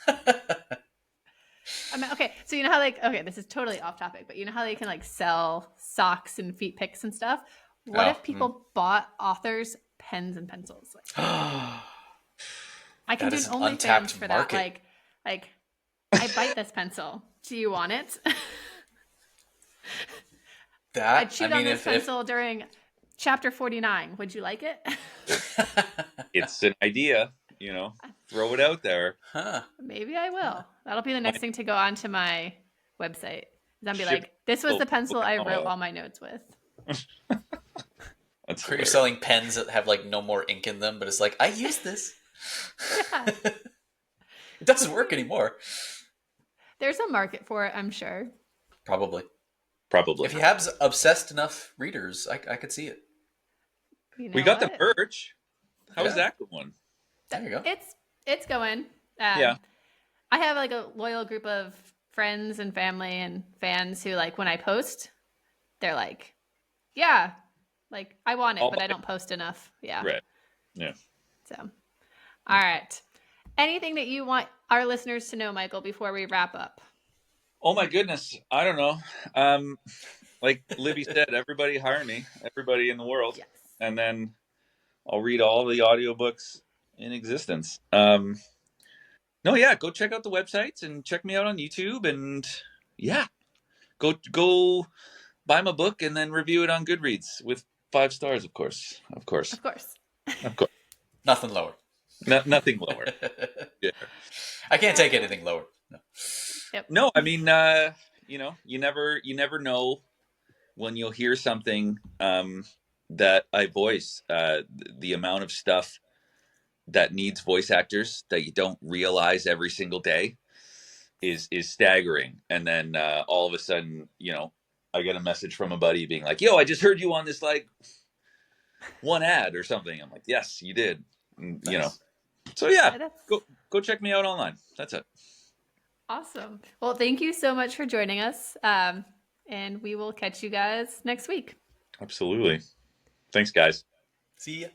I mean, okay, so you know how this is totally off topic, but you know how they can like sell socks and feet pics and stuff? What if people bought authors pens and pencils? I can do an OnlyFans for that. Like, I bite this pencil. Do you want it? I'd shoot on this pencil during chapter 49. Would you like it? It's an idea, throw it out there. Huh. Maybe I will. That'll be the next thing to go onto my website. I'll be like, this was the pencil I wrote all my notes with. You're selling pens that have like no more ink in them, but it's like, I use this. Yeah. It doesn't work anymore. There's a market for it, I'm sure. Probably. Probably. If you have obsessed enough readers, I could see it. You know we got the merch. How's that going? There you go. It's going. I have like a loyal group of friends and family and fans who like when I post, they're like, yeah, like I want it, but I don't post enough. Yeah. Right. Yeah. So, all right. Anything that you want our listeners to know, Michael, before we wrap up? Oh my goodness. I don't know. Like Libby said, everybody hire me, everybody in the world. Yes. And then I'll read all the audiobooks in existence. Go check out the websites and check me out on YouTube, and go buy my book and then review it on Goodreads with 5 stars, of course. Nothing lower. Nothing lower. Yeah. I can't take anything lower. No. Yep. No, I mean, you never know when you'll hear something that I voice. The amount of stuff that needs voice actors that you don't realize every single day is staggering. And then all of a sudden, I get a message from a buddy being like, "Yo, I just heard you on this like one ad or something." I'm like, "Yes, you did." Nice. So yeah, That's go check me out online. That's it. awesome. Well, thank you so much for joining us. And we will catch you guys next week. Absolutely. Thanks, guys. See ya.